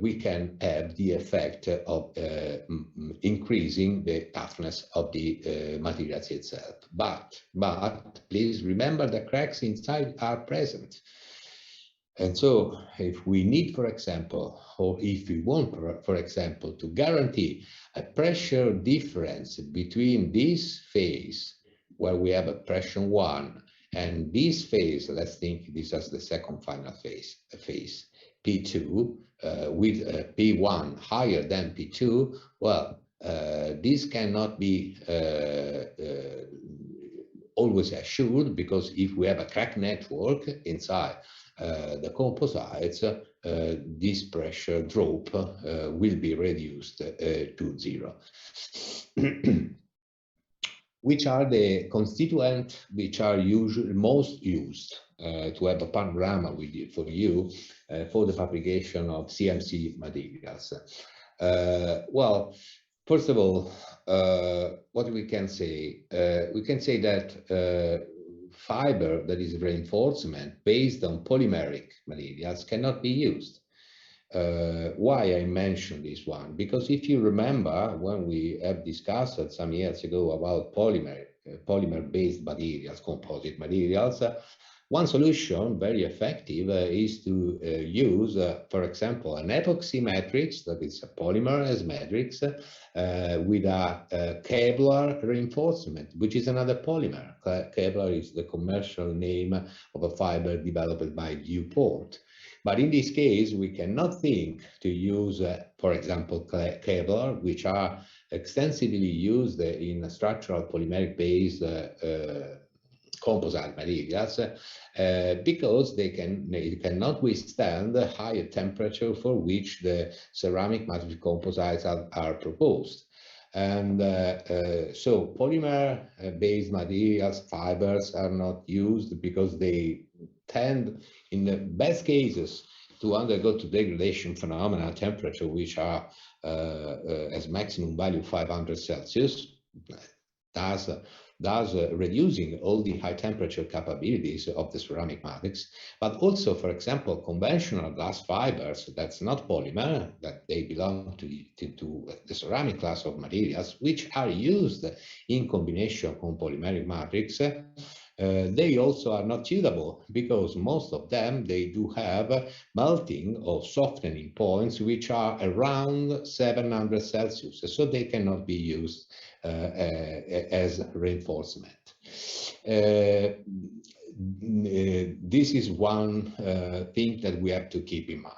we can have the effect of increasing the toughness of the materials itself. But please remember the cracks inside are present. And so if we need, for example, or if we want, for example, to guarantee a pressure difference between this phase, where we have a pressure 1, and this phase, let's think this as the second final phase, P2, with P1 higher than P2, well, this cannot be always assured, because if we have a crack network inside the composites, this pressure drop will be reduced to 0. Which are the constituents which are most used to have a panorama for you for the fabrication of CMC materials? Well, first of all, what we can say? We can say that fiber that is reinforcement based on polymeric materials cannot be used. Why I mentioned this one? Because if you remember, when we have discussed some years ago about polymer-based materials, composite materials, one solution, very effective, is to use, for example, an epoxy matrix, that is a polymer as matrix, with a Kevlar reinforcement, which is another polymer. Kevlar is the commercial name of a fiber developed by DuPont. But in this case, we cannot think to use, for example, Kevlar, which are extensively used in structural polymeric-based composite materials, because they cannot withstand the higher temperature for which the ceramic matrix composites are proposed. And so polymer-based materials, fibers, are not used because they tend, in the best cases, to undergo to degradation phenomena temperature which are as maximum value 500 Celsius, thus reducing all the high temperature capabilities of the ceramic matrix. But also, for example, conventional glass fibers, that's not polymer, that they belong to the ceramic class of materials, which are used in combination with polymeric matrix. They also are not suitable, because most of them, they do have melting or softening points which are around 700 Celsius, so they cannot be used as reinforcement. This is one thing that we have to keep in mind.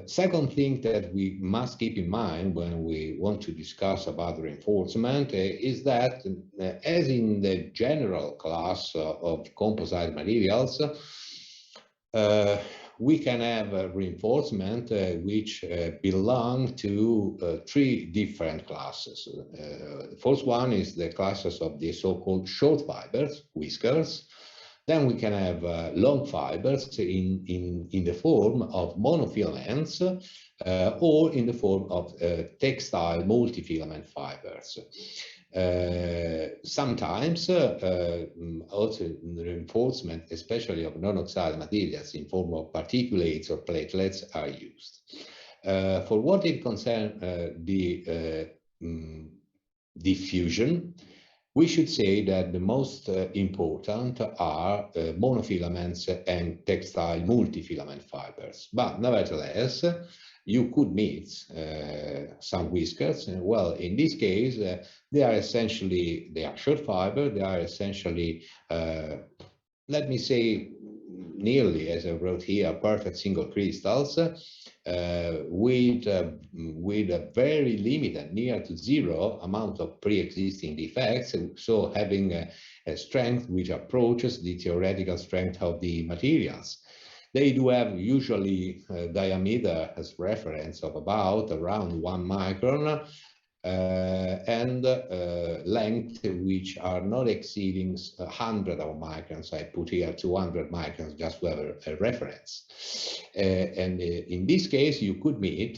Second thing that we must keep in mind when we want to discuss about reinforcement is that, as in the general class of composite materials, we can have reinforcement which belong to 3 different classes. The first one is the classes of the so-called short fibers, whiskers. Then we can have long fibers in the form of monofilaments or in the form of textile multifilament fibers. Sometimes also the reinforcement, especially of non-oxide materials in form of particulates or platelets, are used. For what it concerns the diffusion, we should say that the most important are monofilaments and textile multifilament fibers. But nevertheless, you could meet some whiskers. Well, in this case, they are short fiber. They are essentially, let me say, nearly, as I wrote here, perfect single crystals, with a very limited, near to 0 amount of pre-existing defects, so having a strength which approaches the theoretical strength of the materials. They do have usually diameter as reference of around 1 micron, and length which are not exceeding 100 of microns. I put here 200 microns just to have a reference. And in this case, you could meet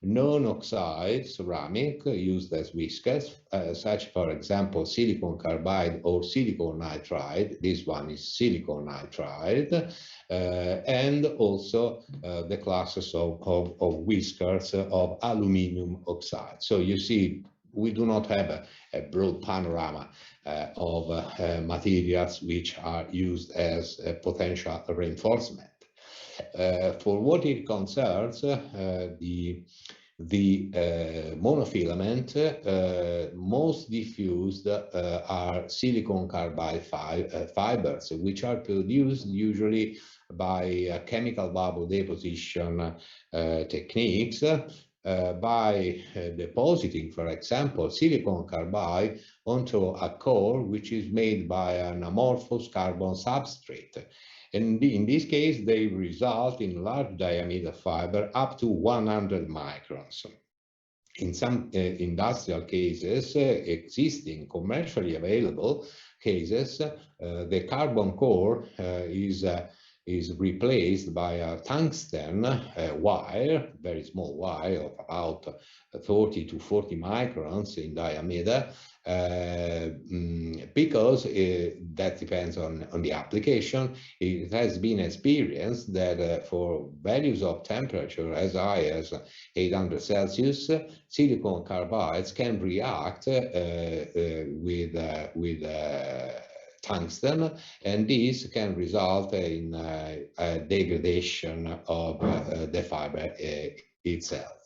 non-oxide ceramic used as whiskers, such, for example, silicon carbide or silicon nitride. This one is silicon nitride, and also the classes of whiskers of aluminum oxide. So you see, we do not have a broad panorama of materials which are used as potential reinforcement. For what it concerns the monofilament, most diffused are silicon carbide fibers, which are produced usually by chemical bubble deposition techniques, by depositing, for example, silicon carbide onto a core which is made by an amorphous carbon substrate. And in this case, they result in large diameter fiber up to 100 microns. In some industrial cases, existing commercially available cases, the carbon core is replaced by a tungsten wire, very small wire of about 30 to 40 microns in diameter, because that depends on the application. It has been experienced that for values of temperature as high as 800 Celsius, silicon carbides can react with tungsten, and this can result in a degradation of the fiber itself.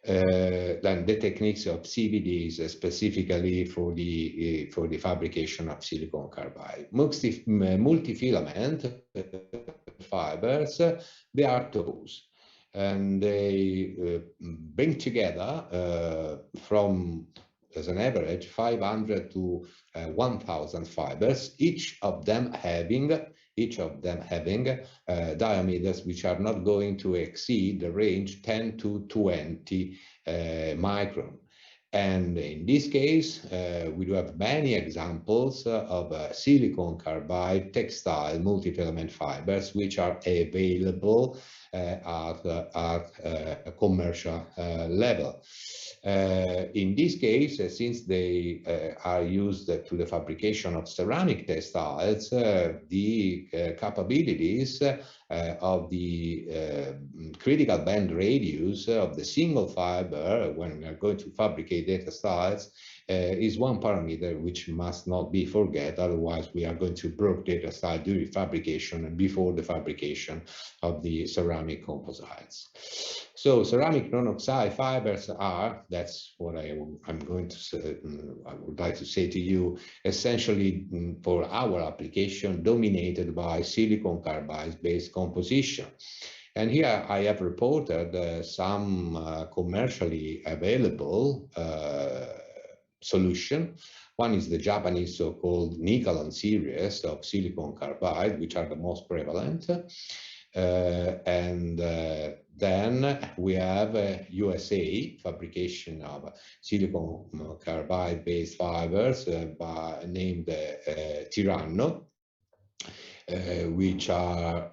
Then the techniques of CVDs specifically for the fabrication of silicon carbide. Multifilament fibers, they are those, and they bring together from, as an average, 500 to 1,000 fibers, each of them having diameters which are not going to exceed the range 10 to 20 micron. And in this case, we do have many examples of silicon carbide textile multifilament fibers which are available at a commercial level. In this case, since they are used to the fabrication of ceramic textiles, the capabilities of the critical bend radius of the single fiber when we are going to fabricate textiles is one parameter which must not be forget, otherwise we are going to break the textile during fabrication and before the fabrication of the ceramic composites. So ceramic non-oxide fibers are, that's what I'm going to say, I would like to say to you, essentially for our application dominated by silicon carbide based composition. And here I have reported some commercially available solution. One is the Japanese so-called Nikalon series of silicon carbide, which are the most prevalent. Then we have USA fabrication of silicon carbide based fibers named Tyranno, which are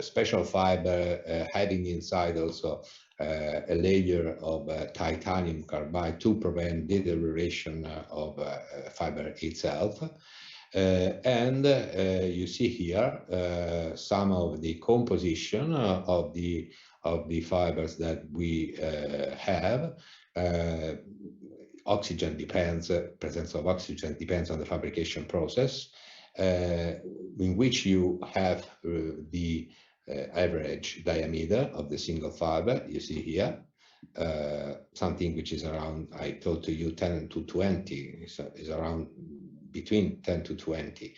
special fiber having inside also a layer of titanium carbide to prevent deterioration of fiber itself. You see here some of the composition of the fibers that we have. Oxygen depends, presence of oxygen depends on the fabrication process, in which you have the average diameter of the single fiber. You see here something which is around, I told to you, 10 to 20, is around between 10 to 20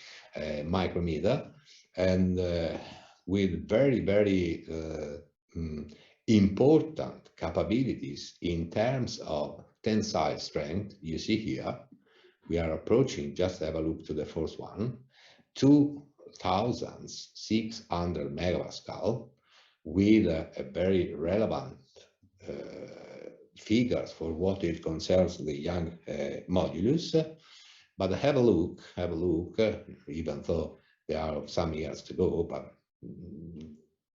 micrometer, and with very, very important capabilities in terms of tensile strength. You see here, we are approaching, just have a look to the first one, 2,600 megapascal, with a very relevant figures for what it concerns the Young modulus. But have a look, even though there are some years to go, but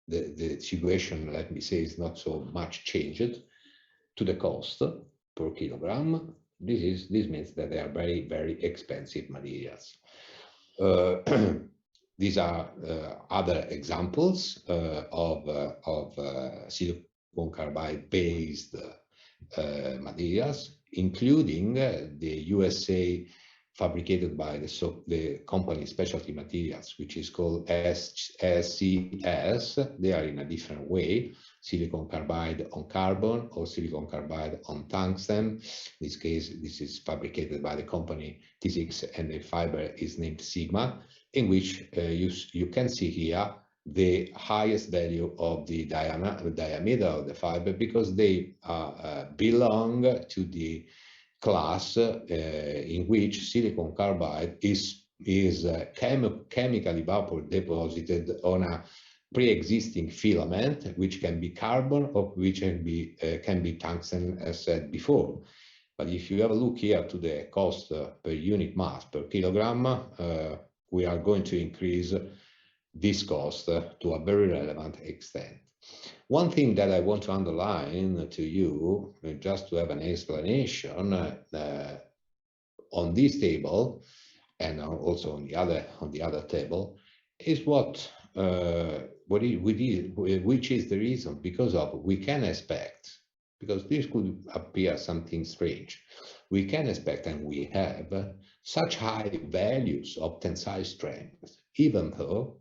the situation, let me say, is not so much changed. To the cost per kilogram, this means that they are very, very expensive materials. These are other examples of silicon carbide based materials, including the USA fabricated by the company Specialty Materials, which is called SCS. They are in a different way, silicon carbide on carbon or silicon carbide on tungsten. In this case, this is fabricated by the company T6, and the fiber is named Sigma, in which you can see here the highest value of the diameter of the fiber, because they belong to the class in which silicon carbide is chemically vapor deposited on a pre-existing filament, which can be carbon or which can be tungsten, as said before. But if you have a look here to the cost per unit mass per kilogram, we are going to increase this cost to a very relevant extent. One thing that I want to underline to you, just to have an explanation, on this table and also on the other table, is which is the reason because of we can expect, because this could appear something strange, we can expect, and we have such high values of tensile strength, even though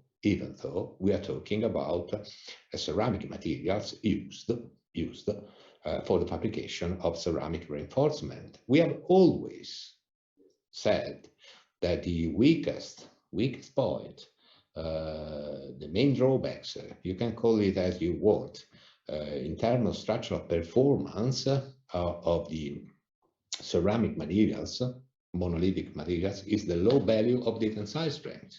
we are talking about ceramic materials used for the fabrication of ceramic reinforcement. We have always said that the weakest point, the main drawbacks, you can call it as you want, in terms of structural performance of the ceramic materials, monolithic materials, is the low value of the tensile strength.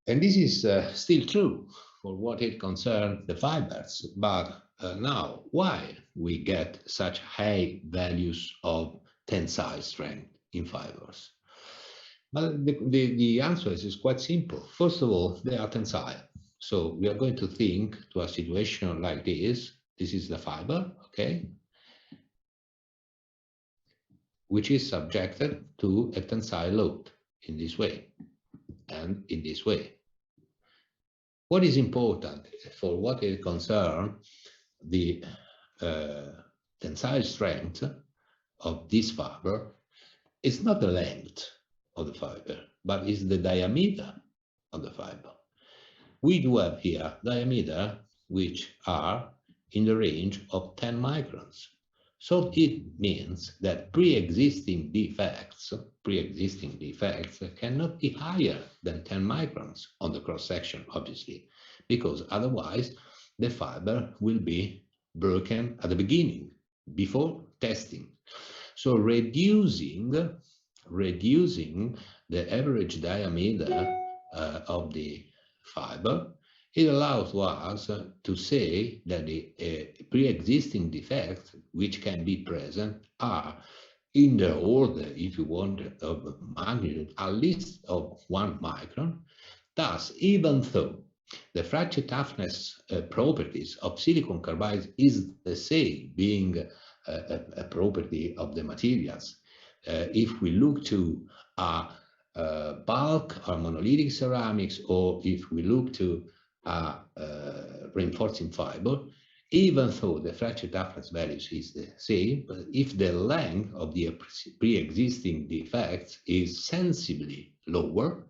And this is still true for what it concerns the fibers. But now, why we get such high values of tensile strength in fibers? Well, the answer is quite simple. First of all, they are tensile. So we are going to think to a situation like this. This is the fiber, okay, which is subjected to a tensile load in this way and in this way. What is important for what it concerns the tensile strength of this fiber is not the length of the fiber, but is the diameter of the fiber. We do have here diameter which are in the range of 10 microns. So it means that pre-existing defects cannot be higher than 10 microns on the cross-section, obviously, because otherwise the fiber will be broken at the beginning, before testing. So reducing the average diameter of the fiber, it allows us to say that the pre-existing defects which can be present are in the order, if you want, of magnitude at least of 1 micron. Thus, even though the fracture toughness properties of silicon carbide is the same, being a property of the materials, if we look to bulk or monolithic ceramics, or if we look to reinforcing fiber, even though the fracture toughness values is the same, but if the length of the pre-existing defects is sensibly lower,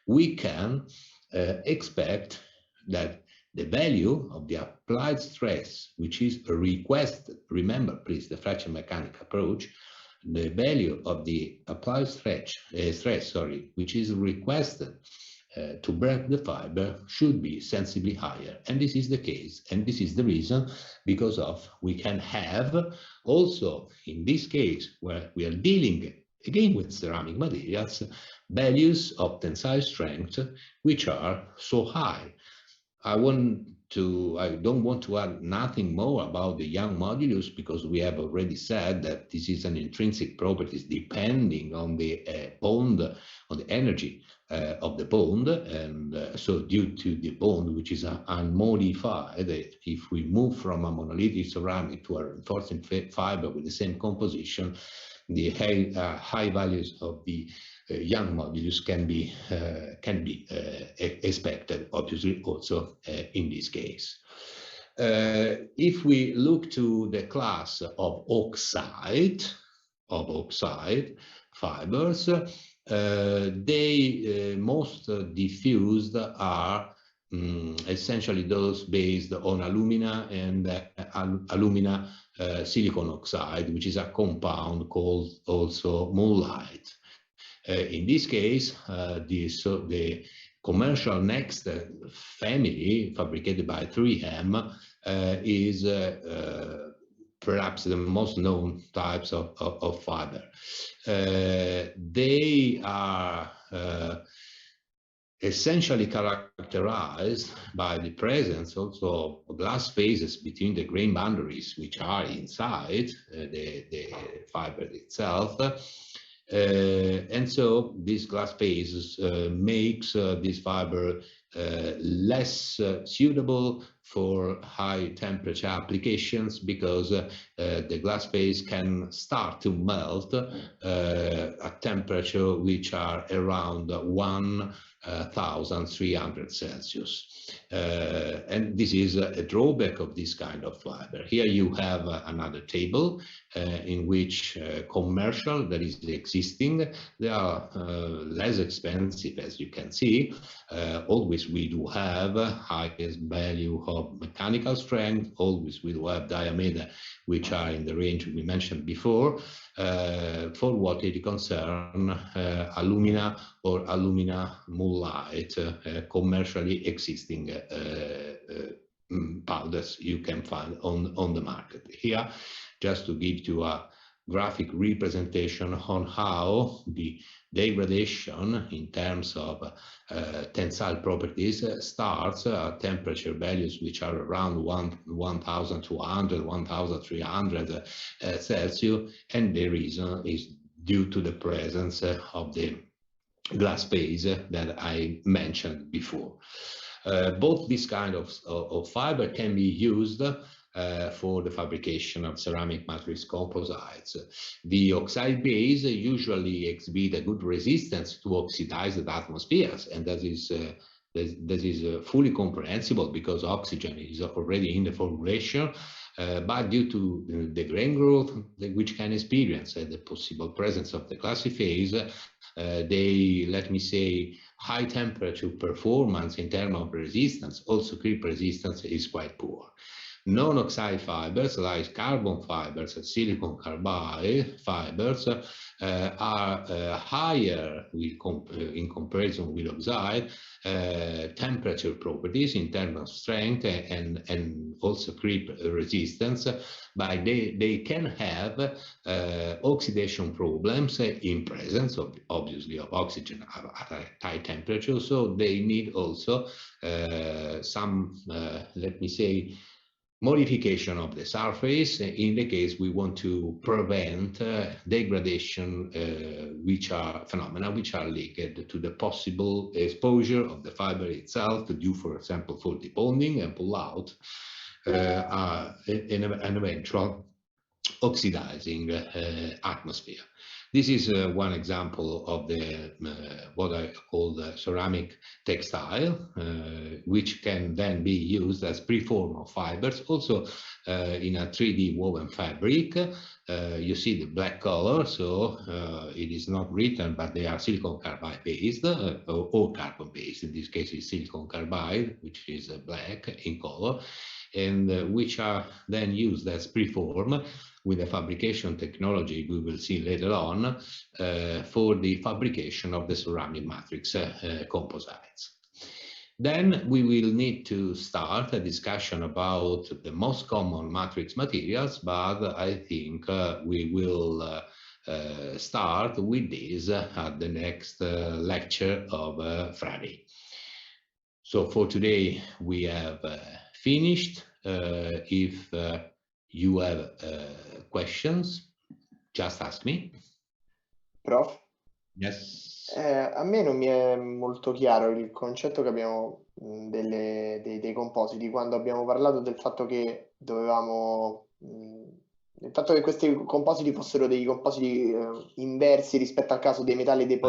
we can expect that the value of the applied stress, which is requested, remember please the fracture mechanic approach, the value of the applied stress, which is requested to break the fiber, should be sensibly higher. And this is the case. And this is the reason because of we can have also in this case where we are dealing again with ceramic materials, values of tensile strength which are so high. I don't want to add nothing more about the Young modulus, because we have already said that this is an intrinsic property depending on the bond, on the energy bond, and so due to the bond, which is unmodified, if we move from a monolithic ceramic to a reinforcing fiber with the same composition, the high values of the Young modulus can be expected, obviously, also in this case. If we look to the class of oxide fibers, they most diffused are essentially those based on alumina and alumina silicon oxide, which is a compound called also mullite. In this case, the commercial next family fabricated by 3M is perhaps the most known types of fiber. They are essentially characterized by the presence also of glass phases between the grain boundaries, which are inside the fiber itself. And so these glass phases makes this fiber less suitable for high temperature applications, because the glass phase can start to melt at temperature which are around 1300 Celsius. And this is a drawback of this kind of fiber. Here you have another table in which commercial that is existing, they are less expensive, as you can see. Always we do have highest value of mechanical strength, always we do have diameter which are in the range we mentioned before, for what it concerns alumina or alumina mullite, commercially existing powders you can find on the market. Here, just to give you a graphic representation on how the degradation in terms of tensile properties starts at temperature values which are around 1200, 1300 Celsius, and the reason is due to the presence of the glass phase that I mentioned before. Both this kind of fiber can be used for the fabrication of ceramic matrix composites. The oxide base usually exhibit a good resistance to oxidized atmospheres, and that is fully comprehensible because oxygen is already in the formulation, but due to the grain growth which can experience the possible presence of the glassy phase, they, let me say, high temperature performance in terms of resistance, also creep resistance, is quite poor. Non-oxide fibers like carbon fibers and silicon carbide fibers are higher in comparison with oxide temperature properties in terms of strength and also creep resistance, but they can have oxidation problems in presence of, obviously, of oxygen at a high temperature. So they need also some, let me say, modification of the surface in the case we want to prevent degradation, which are phenomena which are linked to the possible exposure of the fiber itself due, for example, for debonding and pull out, in an eventual oxidizing atmosphere. This is one example of the what I call the ceramic textile, which can then be used as preform of fibers, also in a 3D woven fabric. You see the black color, so it is not written, but they are silicon carbide based or carbon based. In this case, it's silicon carbide, which is black in color, and which are then used as preform with a fabrication technology we will see later on for the fabrication of the ceramic matrix composites. Then we will need to start a discussion about the most common matrix materials, but I think we will start with this at the next lecture of Friday. So for today we have finished. If you have questions, just ask me. Prof? Yes. A me non mi è molto chiaro il concetto che abbiamo dei compositi, quando abbiamo parlato del fatto che dovevamo, del fatto che questi compositi fossero dei compositi inversi rispetto al caso dei metalli e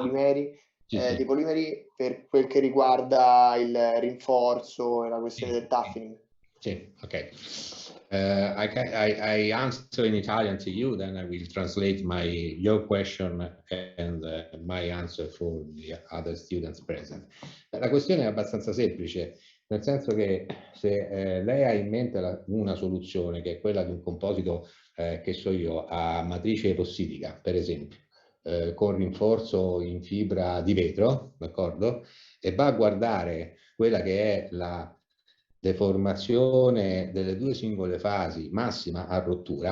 Ah, sì, dei sì. polimeri per quel che riguarda il rinforzo e la questione Sì, del toughening. sì, okay. I answer in Italian to you, then I will translate your question and my answer for the other students present. La questione è abbastanza semplice, nel senso che se lei ha in mente una soluzione che è quella di un composito, che so io, a matrice epossidica, per esempio, con rinforzo in fibra di vetro, d'accordo? E va a guardare quella che è la deformazione delle due singole fasi massima a rottura,